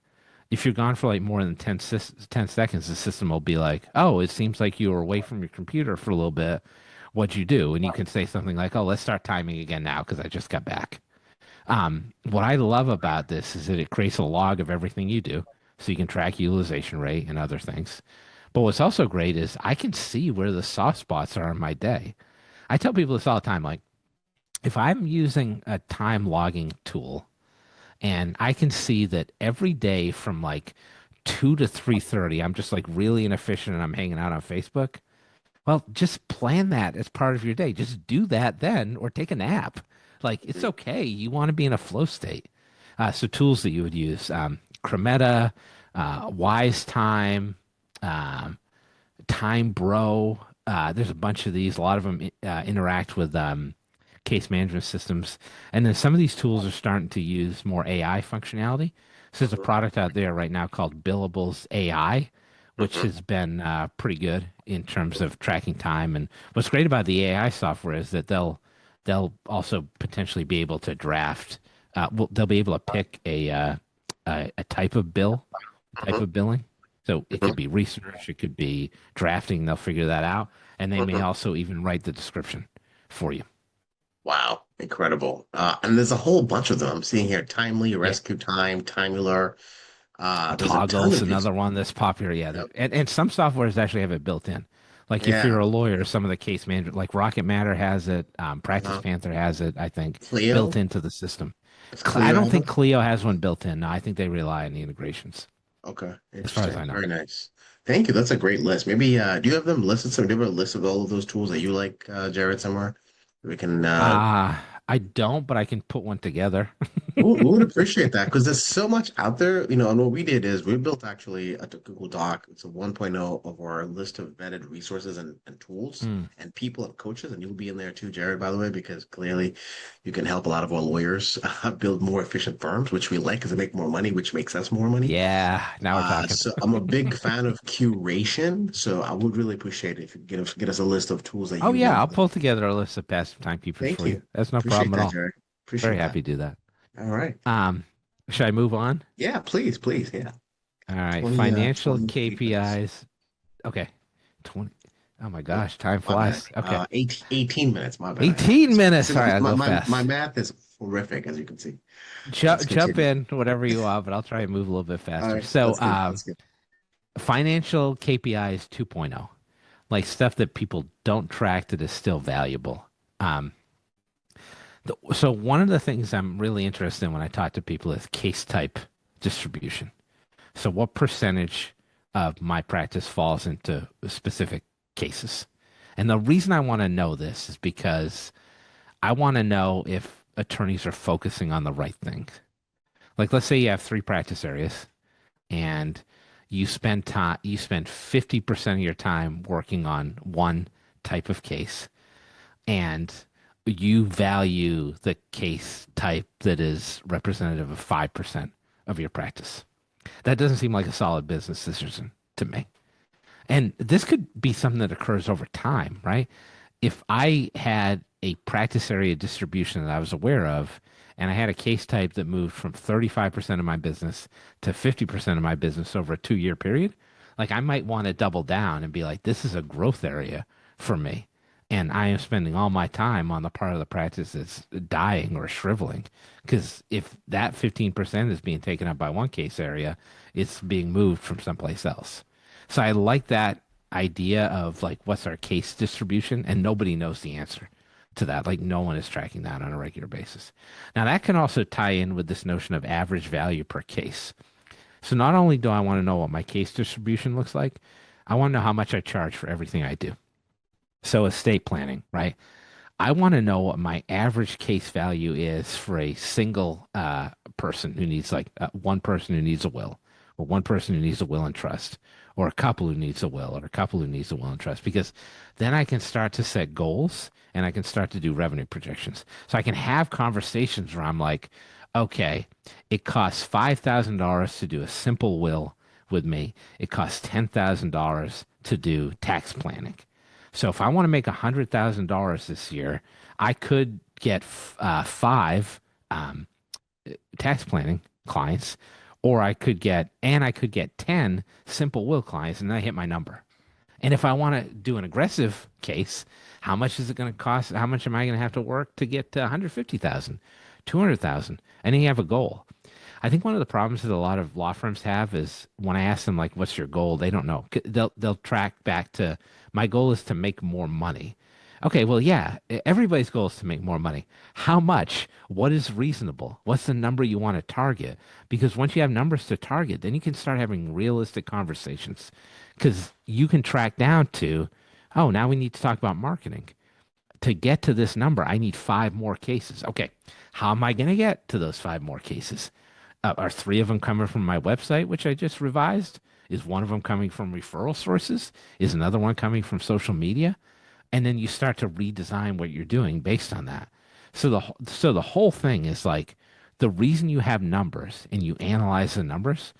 If you're gone for like more than 10 seconds, the system will be like, oh, it seems like you were away from your computer for a little bit. What'd you do? And you can say something like, oh, let's start timing again now because I just got back. What I love about this is that it creates a log of everything you do so you can track utilization rate and other things. But what's also great is I can see where the soft spots are in my day. I tell people this all the time. Like, if I'm using a time logging tool and I can see that every day from like 2 to 3:30, I'm just like really inefficient and I'm hanging out on Facebook. Well, just plan that as part of your day. Just do that then or take a nap. Like it's okay. You want to be in a flow state. So tools that you would use, Cremeta, Wise Time, um, Time Bro. There's a bunch of these. A lot of them interact with case management systems. And then some of these tools are starting to use more AI functionality. So there's a product out there right now called Billables AI, which Hmm. has been pretty good in terms of tracking time. And what's great about the AI software is that they'll also potentially be able to draft. Well, they'll be able to pick a type of bill, type Hmm. of billing. So it could Hmm. be research, it could be drafting. They'll figure that out, and they may Hmm. also even write the description for you. Wow, incredible. And there's a whole bunch of them. I'm seeing here Timely, Yeah. Rescue Time, Timular. There's a ton Toggle's of these. another one that's popular. Yeah, Yep. and some softwares actually have it built in. Like if Yeah. you're a lawyer, some of the case management, like Rocket Matter has it, Practice Uh, Panther has it, I think, built Clio. into the system. Does I Clio don't have think one? Clio has one built in. No, I think they rely on the integrations, Okay, as far as I interesting. know. Very nice. Thank you. That's a great list. Maybe do you have them listed? So do you have a list of all of those tools that you like, Jared, somewhere? We can I don't, but I can put one together. we would appreciate that because there's so much out there, and what we did is we built actually a Google Doc. It's a 1.0 of our list of vetted resources and tools Hmm. and people and coaches. And you'll be in there too, Jared, by the way, because clearly you can help a lot of our lawyers build more efficient firms, which we like because they make more money, which makes us more money. Yeah, now we're talking. So I'm a big fan of curation. So I would really appreciate it if you could get us a list of tools that Oh you yeah, love. I'll pull together a list of passive timekeepers Thank for you. you. That's no Appreciate problem at that, all. Jared. Very Appreciate that. happy to do that. All right. Um, should I move on? Yeah, please, please. Yeah. All right, 20 financial 28 minutes. KPIs. Okay, 20. Oh my Oh, gosh, time my bad. flies. Okay, 18 minutes. My bad. 18 minutes. See, All right, I'll go my fast. math is horrific, as you can see. Let's Jump continue. in whatever you want, but I'll try and move a little bit All faster. right, So, that's good. That's good. financial KPIs 2.0, like stuff that people don't track that is still valuable. Um, so one of the things I'm really interested in when I talk to people is case type distribution. So what percentage of my practice falls into specific cases? And the reason I want to know this is because I want to know if attorneys are focusing on the right things. Like let's say you have three practice areas and you spend 50% of your time working on one type of case and you value the case type that is representative of 5% of your practice. That doesn't seem like a solid business decision to me. And this could be something that occurs over time, right? If I had a practice area distribution that I was aware of, and I had a case type that moved from 35% of my business to 50% of my business over a 2 year period, like I might want to double down and be like, this is a growth area for me. And I am spending all my time on the part of the practice that's dying or shriveling. Because if that 15% is being taken up by one case area, it's being moved from someplace else. So I like that idea of like what's our case distribution, and nobody knows the answer to that. Like no one is tracking that on a regular basis. Now that can also tie in with this notion of average value per case. So not only do I want to know what my case distribution looks like, I want to know how much I charge for everything I do. So estate planning, right? I want to know what my average case value is for a single person who needs like one person who needs a will, or one person who needs a will and trust, or a couple who needs a will, or a couple who needs a will and trust, because then I can start to set goals and I can start to do revenue projections. So I can have conversations where I'm like, okay, it costs $5,000 to do a simple will with me. It costs $10,000 to do tax planning. So if I want to make $100,000 this year, I could get five um, tax planning clients, or I could get 10 simple will clients, and then I hit my number. And if I want to do an aggressive case, how much is it going to cost? How much am I going to have to work to get to 150,000, 200,000? And then you have a goal. I think one of the problems that a lot of law firms have is when I ask them like, "What's your goal?" They don't know. They'll track back to my goal is to make more money. Okay, well, yeah, everybody's goal is to make more money. How much? What is reasonable? What's the number you want to target? Because once you have numbers to target, then you can start having realistic conversations. Because you can track down to, oh, now we need to talk about marketing. To get to this number, I need five more cases. Okay, how am I going to get to those five more cases? Are three of them coming from my website, which I just revised? Is one of them coming from referral sources? Is another one coming from social media? And then you start to redesign what you're doing based on that. So the whole thing is like the reason you have numbers and you analyze the numbers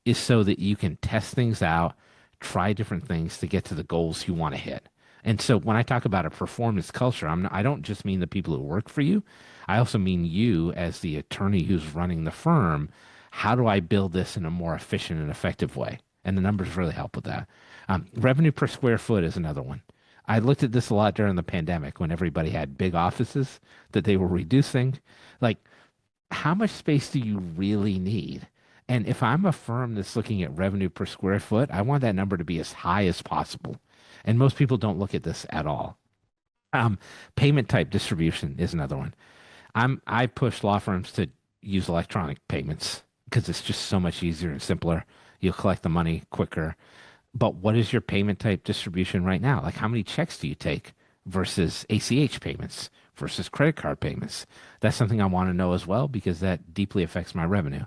is so that you can test things out, try different things to get to the goals you want to hit. And so when I talk about a performance culture, I don't just mean the people who work for you. I also mean you as the attorney who's running the firm. How do I build this in a more efficient and effective way? And the numbers really help with that. Revenue per square foot is another one. I looked at this a lot during the pandemic when everybody had big offices that they were reducing. Like, how much space do you really need? And if I'm a firm that's looking at revenue per square foot, I want that number to be as high as possible. And most people don't look at this at all. Payment type distribution is another one. I push law firms to use electronic payments because it's just so much easier and simpler. You'll collect the money quicker. But what is your payment type distribution right now? Like, how many checks do you take versus ACH payments versus credit card payments? That's something I want to know as well because that deeply affects my revenue.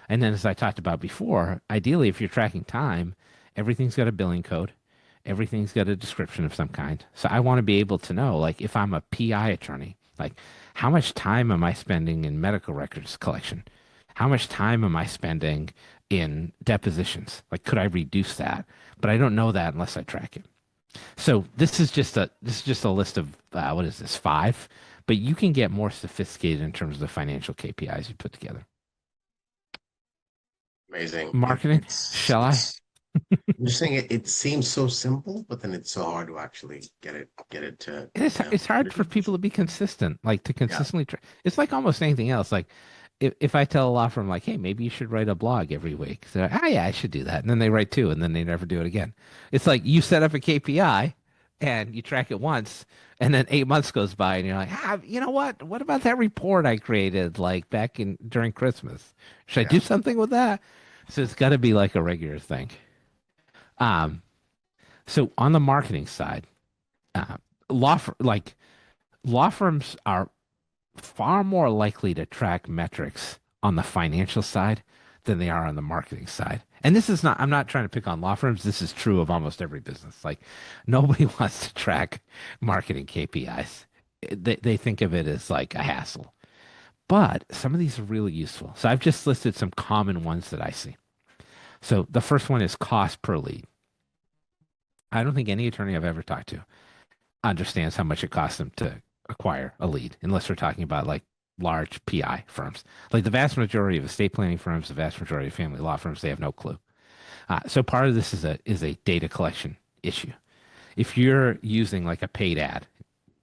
And then, as I talked about before, ideally, if you're tracking time, everything's got a billing code, everything's got a description of some kind. So I want to be able to know, like, if I'm a PI attorney, like, how much time am I spending in medical records collection? How much time am I spending in depositions? Like, could I reduce that? But I don't know that unless I track it. So this is just a list of what is this, 5? But you can get more sophisticated in terms of the financial KPIs you put together. Amazing. Marketing, shall I? I'm just saying it seems so simple, but then it's so hard to actually get it to, It's hard for people to be consistent, like to yeah, consistently. It's like almost anything else. Like if I tell a law firm, like, hey, maybe you should write a blog every week. So, oh yeah, I should do that, and then they write 2, and then they never do it again. It's like you set up a KPI and you track it once, and then 8 months goes by, and you're like, you know what? What about that report I created like back in during Christmas? Should I yeah. do something with that? So it's got to be like a regular thing. Um, so on the marketing side, uh, like law firms are far more likely to track metrics on the financial side than they are on the marketing side. And this is not, I'm not trying to pick on law firms. This is true of almost every business. Like nobody wants to track marketing KPIs. They think of it as like a hassle. But some of these are really useful. So I've just listed some common ones that I see. So the first one is cost per lead. I don't think any attorney I've ever talked to understands how much it costs them to acquire a lead, unless we're talking about like large PI firms. Like the vast majority of estate planning firms, the vast majority of family law firms, they have no clue. So part of this is a data collection issue. If you're using like a paid ad,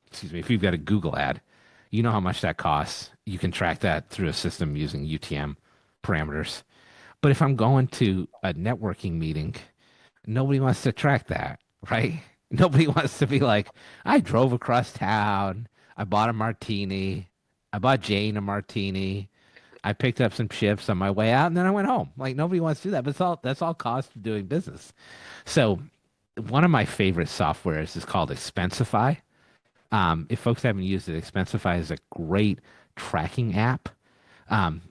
excuse me, if you've got a Google ad, you know how much that costs. You can track that through a system using UTM parameters. But if I'm going to a networking meeting, nobody wants to track that, right? Nobody wants to be like, I drove across town, I bought a martini, I bought Jane a martini, I picked up some chips on my way out, and then I went home. Like nobody wants to do that, but that's all cost of doing business. So one of my favorite softwares is called Expensify. If folks haven't used it, Expensify is a great tracking app.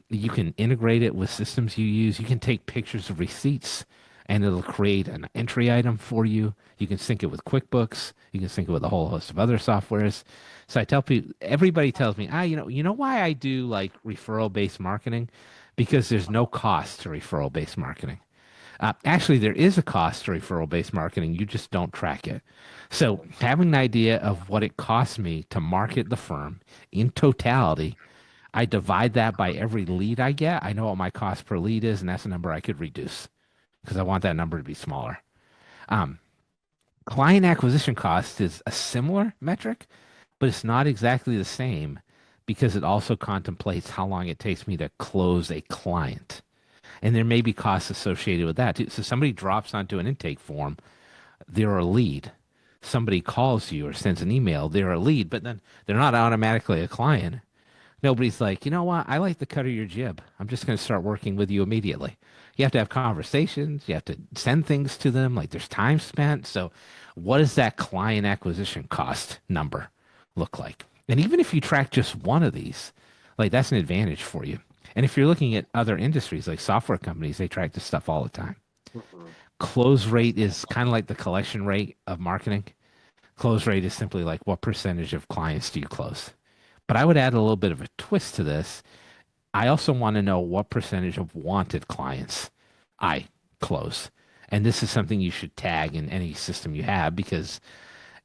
You can integrate it with systems you use. You can take pictures of receipts and it'll create an entry item for you. You can sync it with QuickBooks. You can sync it with a whole host of other softwares. So I tell people, everybody tells me, you know why I do like referral-based marketing? Because there's no cost to referral-based marketing. Actually, there is a cost to referral-based marketing. You just don't track it. So having an idea of what it costs me to market the firm in totality, I divide that by every lead I get. I know what my cost per lead is, and that's a number I could reduce because I want that number to be smaller. Um, Client acquisition cost is a similar metric, but it's not exactly the same because it also contemplates how long it takes me to close a client. And there may be costs associated with that too. So somebody drops onto an intake form, they're a lead. Somebody calls you or sends an email, they're a lead, but then they're not automatically a client. Nobody's like, you know what? I like the cut of your jib. I'm just going to start working with you immediately. You have to have conversations. You have to send things to them. Like there's time spent. So, what does that client acquisition cost number look like? And even if you track just one of these, like that's an advantage for you. And if you're looking at other industries like software companies, they track this stuff all the time. Mhm. Close rate is kind of like the collection rate of marketing. Close rate is simply like what percentage of clients do you close? But I would add a little bit of a twist to this. I also want to know what percentage of wanted clients I close. And this is something you should tag in any system you have because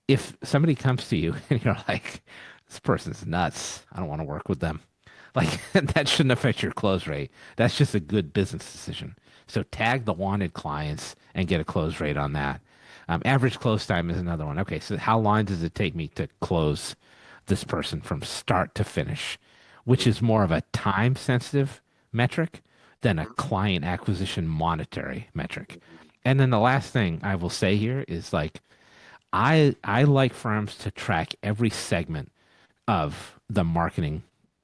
if somebody comes to you and you're like, this person's nuts, I don't want to work with them. Like that shouldn't affect your close rate. That's just a good business decision. So tag the wanted clients and get a close rate on that. Average close time is another one. Okay, so how long does it take me to close this person from start to finish, which is more of a time sensitive metric than a client acquisition monetary metric. And then the last thing I will say here is like I like firms to track every segment of the marketing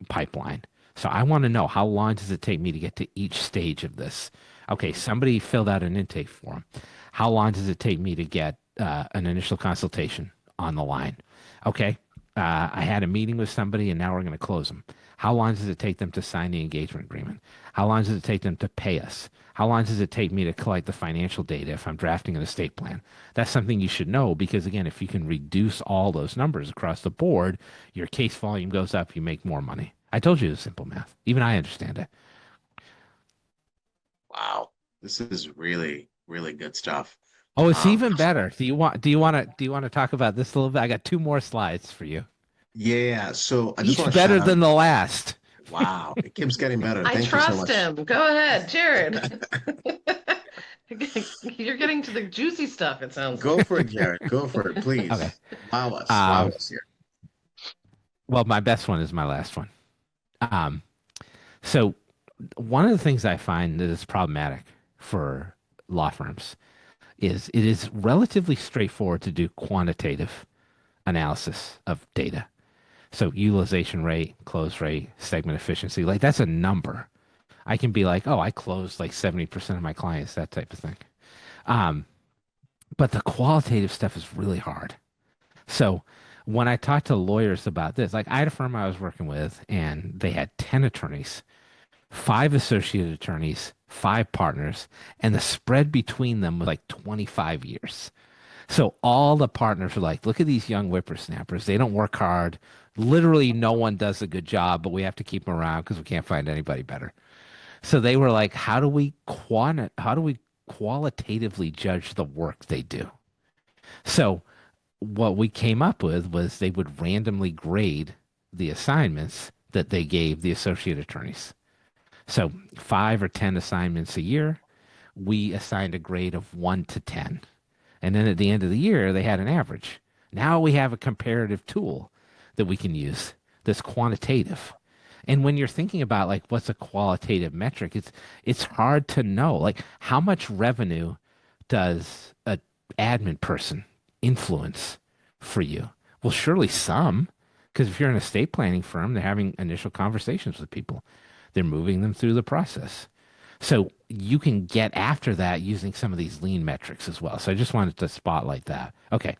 pipeline. So I want to know, how long does it take me to get to each stage of this? Okay, somebody filled out an intake form. How long does it take me to get an initial consultation on the line? Okay, I had a meeting with somebody and now we're going to close them. How long does it take them to sign the engagement agreement? How long does it take them to pay us? How long does it take me to collect the financial data if I'm drafting an estate plan? That's something you should know because, again, if you can reduce all those numbers across the board, your case volume goes up, you make more money. I told you it was simple math. Even I understand it. Wow. This is really, really good stuff. Oh, it's Um, even better. Do you want to talk about this a little bit? I got two more slides for you. yeah, so I just Each want to shout better out. than the last. Wow, it keeps getting better. I Thank you so trust much. him. Go ahead, Jared. You're getting to the juicy stuff, it sounds Go like. for it, Jared. Go for it, Okay. please. Wow us. Wow Um, us here. well, my best one is my last one. Um, so one of the things I find that is problematic for law firms is it is relatively straightforward to do quantitative analysis of data. So utilization rate, close rate, segment efficiency, like that's a number. I can be like, oh, I closed like 70% of my clients, that type of thing. Um, but the qualitative stuff is really hard. So when I talk to lawyers about this, like I had a firm I was working with and they had 10 attorneys, five associate attorneys, five partners, and the spread between them was like 25 years. So all the partners were like, look at these young whippersnappers. They don't work hard. Literally, no one does a good job, but we have to keep them around because we can't find anybody better. So they were like, how do we qualitatively judge the work they do? So what we came up with was they would randomly grade the assignments that they gave the associate attorneys. So 5 or 10 assignments a year, we assigned a grade of 1 to 10. And then at the end of the year, they had an average. Now we have a comparative tool that we can use that's quantitative. And when you're thinking about like what's a qualitative metric, it's hard to know. Like how much revenue does a admin person influence for you? Well, surely some, because if you're an estate planning firm, they're having initial conversations with people. They're moving them through the process. So you can get after that using some of these lean metrics as well. So I just wanted to spotlight that. Okay.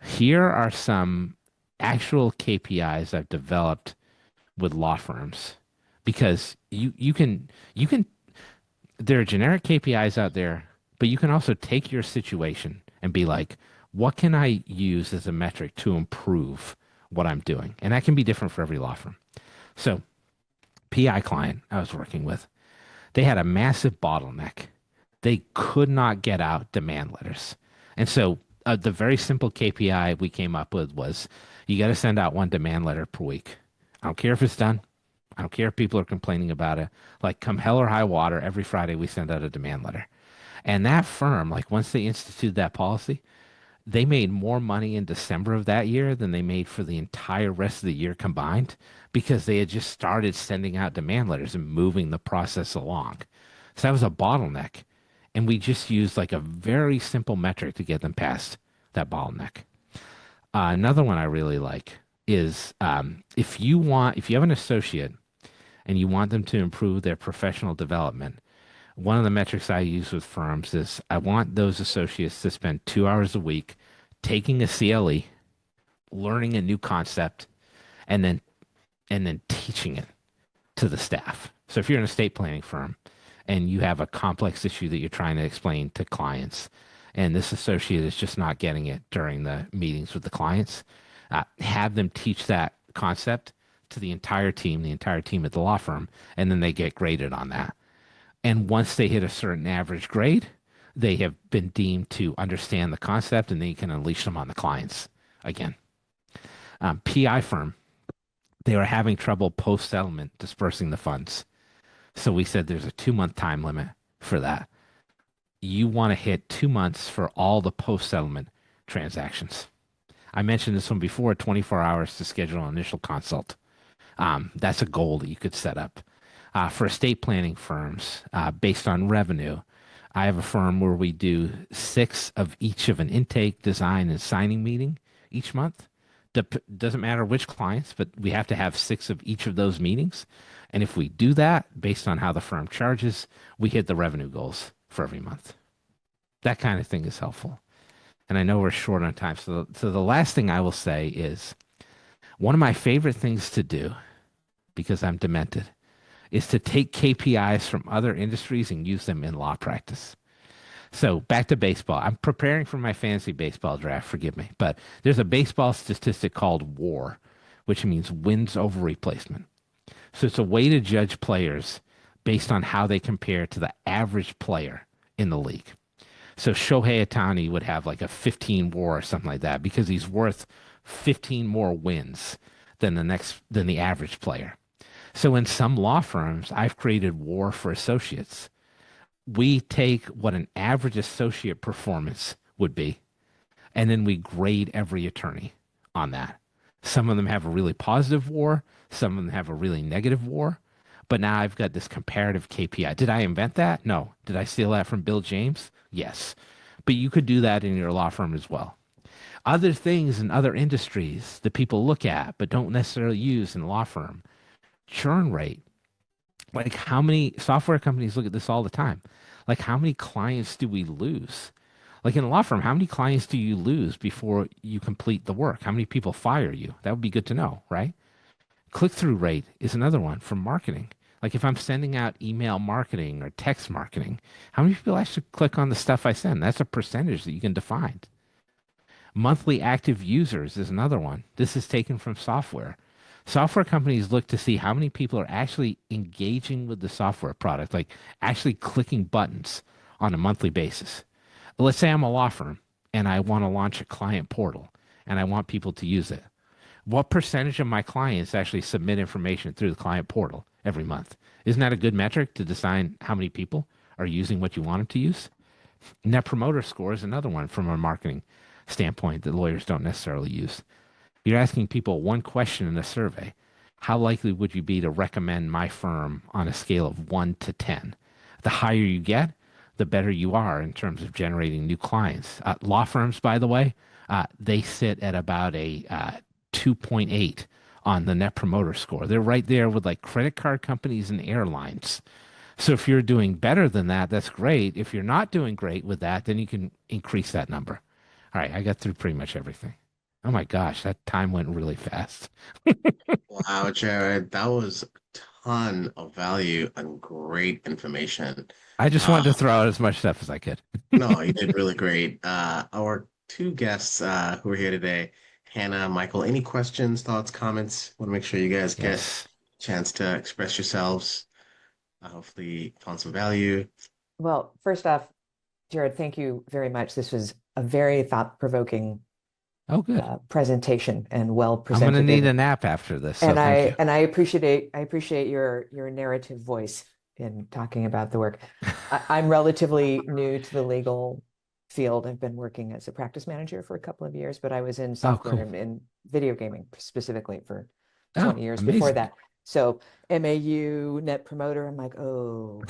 Here are some actual KPIs I've developed with law firms because you can there are generic KPIs out there, but you can also take your situation and be like, what can I use as a metric to improve what I'm doing? And that can be different for every law firm. So PI client I was working with, they had a massive bottleneck. They could not get out demand letters. And so the very simple KPI we came up with was you got to send out one demand letter per week. I don't care if it's done. I don't care if people are complaining about it. Like come hell or high water, every Friday we send out a demand letter. And that firm, like once they instituted that policy, they made more money in December of that year than they made for the entire rest of the year combined because they had just started sending out demand letters and moving the process along. So that was a bottleneck. And we just used like a very simple metric to get them past that bottleneck. Another one I really like is if you have an associate and you want them to improve their professional development, one of the metrics I use with firms is I want those associates to spend 2 hours a week taking a CLE, learning a new concept, and then teaching it to the staff. So if you're an estate planning firm and you have a complex issue that you're trying to explain to clients, and this associate is just not getting it during the meetings with the clients, have them teach that concept to the entire team at the law firm, and then they get graded on that. And once they hit a certain average grade, they have been deemed to understand the concept and then you can unleash them on the clients again. PI firm, they were having trouble post-settlement dispersing the funds. So we said there's a 2-month time limit for that. You want to hit 2 months for all the post-settlement transactions. I mentioned this one before, 24 hours to schedule an initial consult. That's a goal that you could set up. For estate planning firms, based on revenue, I have a firm where we do 6 of each of an intake, design, and signing meeting each month, Doesn't matter which clients, but we have to have 6 of each of those meetings. And if we do that based on how the firm charges, we hit the revenue goals for every month. That kind of thing is helpful. And I know we're short on time. So the last thing I will say is one of my favorite things to do, because I'm demented, is to take KPIs from other industries and use them in law practice. So back to baseball. I'm preparing for my fantasy baseball draft, forgive me. But there's a baseball statistic called WAR, which means wins over replacement. So it's a way to judge players based on how they compare to the average player in the league. So Shohei Ohtani would have like a 15 WAR or something like that because he's worth 15 more wins than the average player. So in some law firms, I've created WAR for associates. We take what an average associate performance would be, and then we grade every attorney on that. Some of them have a really positive WAR, some of them have a really negative WAR, but now I've got this comparative KPI. Did I invent that? No. Did I steal that from Bill James? Yes. But you could do that in your law firm as well. Other things in other industries that people look at but don't necessarily use in law firm, churn rate. Like how many software companies look at this all the time? Like how many clients do we lose? Like in a law firm, how many clients do you lose before you complete the work? How many people fire you? That would be good to know, right? Click-through rate is another one for marketing. Like if I'm sending out email marketing or text marketing, how many people actually click on the stuff I send? That's a percentage that you can define. Monthly active users is another one. This is taken from software. Software companies look to see how many people are actually engaging with the software product, like actually clicking buttons on a monthly basis. Let's say I'm a law firm and I want to launch a client portal and I want people to use it. What percentage of my clients actually submit information through the client portal every month? Isn't that a good metric to decide how many people are using what you want them to use? Net Promoter Score is another one from a marketing standpoint that lawyers don't necessarily use. You're asking people one question in a survey. How likely would you be to recommend my firm on a scale of 1 to 10? The higher you get, the better you are in terms of generating new clients. Law firms, by the way, they sit at about a 2.8 on the Net Promoter Score. They're right there with like credit card companies and airlines. So if you're doing better than that, that's great. If you're not doing great with that, then you can increase that number. All right, I got through pretty much everything. Oh my gosh, that time went really fast. Wow, Jared, that was a ton of value and great information. I just wanted to Um, throw out as much stuff as I could. no, you did really great. Our two guests who are here today, Hannah, Michael, any questions, thoughts, comments? Want to make sure you guys get Yes. a chance to express yourselves. Hopefully, found some value. Well, first off, Jared, thank you very much. This was a very thought-provoking Oh, good. presentation and well I'm going to presented. need a nap after this, so And thank you. I appreciate your narrative voice in talking about the work. I'm relatively new to the legal field. I've been working as a practice manager for a couple of years, but I was in software cool. and video gaming specifically for Oh, 20 years before amazing. that. So MAU, Net Promoter, I'm like, oh,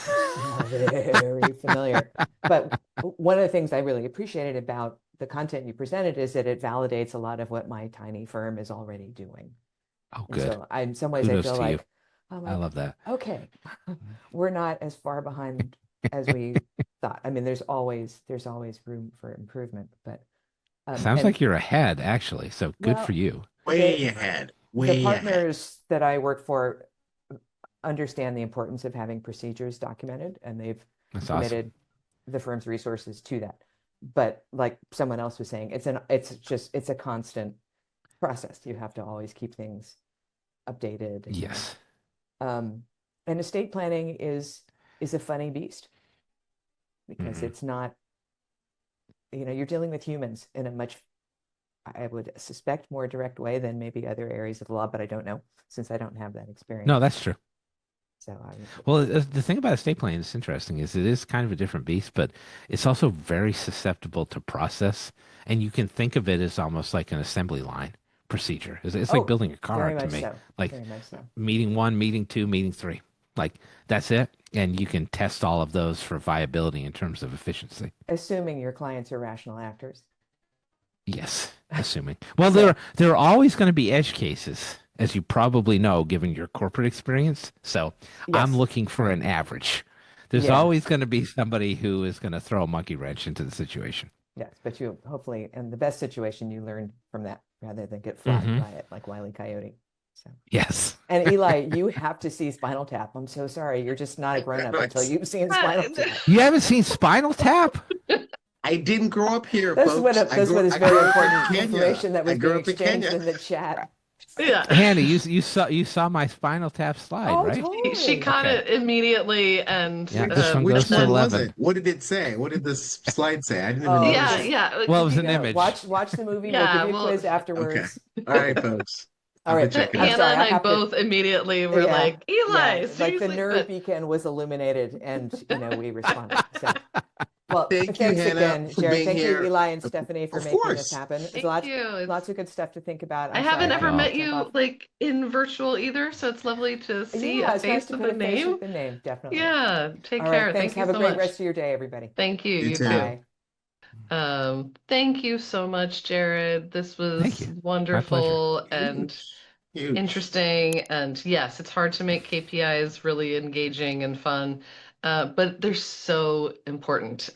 very familiar. But one of the things I really appreciated about the content you presented is that it validates a lot of what my tiny firm is already doing. Oh, And good. so in some ways Kudos I feel to you. like, I'm I like, love that. okay, we're not as far behind as we thought. I mean, there's always room for improvement, but Sounds and like you're ahead, actually. So good for well, you. Way the ahead, the way ahead. partners that I work for understand the importance of having procedures documented, and they've That's awesome. committed the firm's resources to that. But like someone else was saying, it's a constant process. You have to always keep things updated. Yes. And estate planning is a funny beast because Mhm. it's not, you're dealing with humans in a much, I would suspect, more direct way than maybe other areas of the law, but I don't know since I don't have that experience. No, that's true. So Well, the thing about estate planning that's interesting is it is kind of a different beast, but it's also very susceptible to process. And you can think of it as almost like an assembly line procedure. It's like building a car very to much me. so. Like Very much so. meeting 1, meeting 2, meeting 3. Like that's it. And you can test all of those for viability in terms of efficiency. Assuming your clients are rational actors. Yes. assuming. Well, So- there are always going to be edge cases, as you probably know, given your corporate experience. So I'm Yes. looking for an average. There's Yeah. always going to be somebody who is going to throw a monkey wrench into the situation. Yes, but you hopefully, in the best situation, you learn from that rather than get frightened by it like Wile E. Coyote. So. Yes. And Eli, you have to see Spinal Tap. I'm so sorry. You're just not a grown-up until you've seen Spinal Tap. You haven't seen Spinal Tap? I didn't grow up here, That's folks. what I is grew very up in important Kenya. information that I was grew being up in exchanged Kenya. in the chat. Yeah. Hannah, you saw my Spinal Tap slide, Oh, right? totally. She caught Okay. it immediately, and Yeah, this one Which goes to one was 11. it? What did it say? What did this slide say? I didn't even Oh, notice. yeah, just- yeah. Well, it was an Yeah, image. watch the movie. Yeah, We'll give you a well, quiz afterwards. Okay. All right, folks. All I'll right. check it I'm out. Hannah sorry, and I I have to- both immediately were Yeah, like, Eli, yeah, seriously? like the nerd But- beacon was illuminated, and we responded. So, well, Thank you, thanks Hannah, again, for Jared. being Thank here. you, Eli and Stephanie, for Of making course. this happen. There's Thank lots, you. It's- lots of good stuff to think about. I I'm haven't sorry ever to met jump you off. like in virtual either, so it's lovely to see Yeah, a it's nice face to with put a a face name. with the name, definitely. Yeah, take All care. right, thanks. Thank you Have a so great much. rest of your day, everybody. Thank you. You You too. too. Bye. Thank you so much, Jared. This Thank was you. wonderful and Huge. interesting. And yes, it's hard to make KPIs really engaging and fun, but they're so important.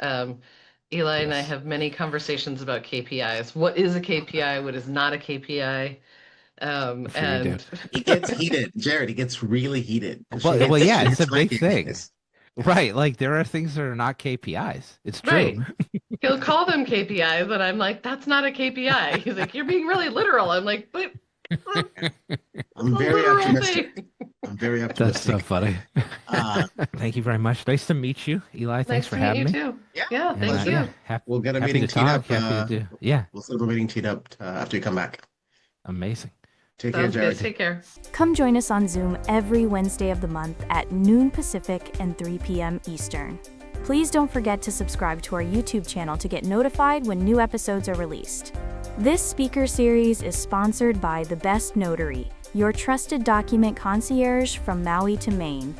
Eli and I Yes. have many conversations about KPIs. What is a KPI? What is not a KPI? I'm sure you do. And He gets heated, Jared. He gets really heated. Well, yeah, it's a like big thing. Right. Like there are things that are not KPIs. It's true. Right. He'll call them KPIs, and I'm like, that's not a KPI. He's like, you're being really literal. I'm like, but I'm a very literal optimistic. thing. I'm very That's so optimistic. funny. Uh, Thank you very much. Nice to meet you, Eli. Thanks Nice for to meet having you me. too. Yeah. Yeah, And, thank you. yeah, We'll get a happy meeting to teed talk. up. Happy to do. Yeah, We'll set up a meeting teed up after you come back. amazing. Take care, Sounds good. Jared. Take care. Come join us on Zoom every Wednesday of the month at noon Pacific and 3 p.m. Eastern. Please don't forget to subscribe to our YouTube channel to get notified when new episodes are released. This speaker series is sponsored by The Best Notary, your trusted document concierge from Maui to Maine.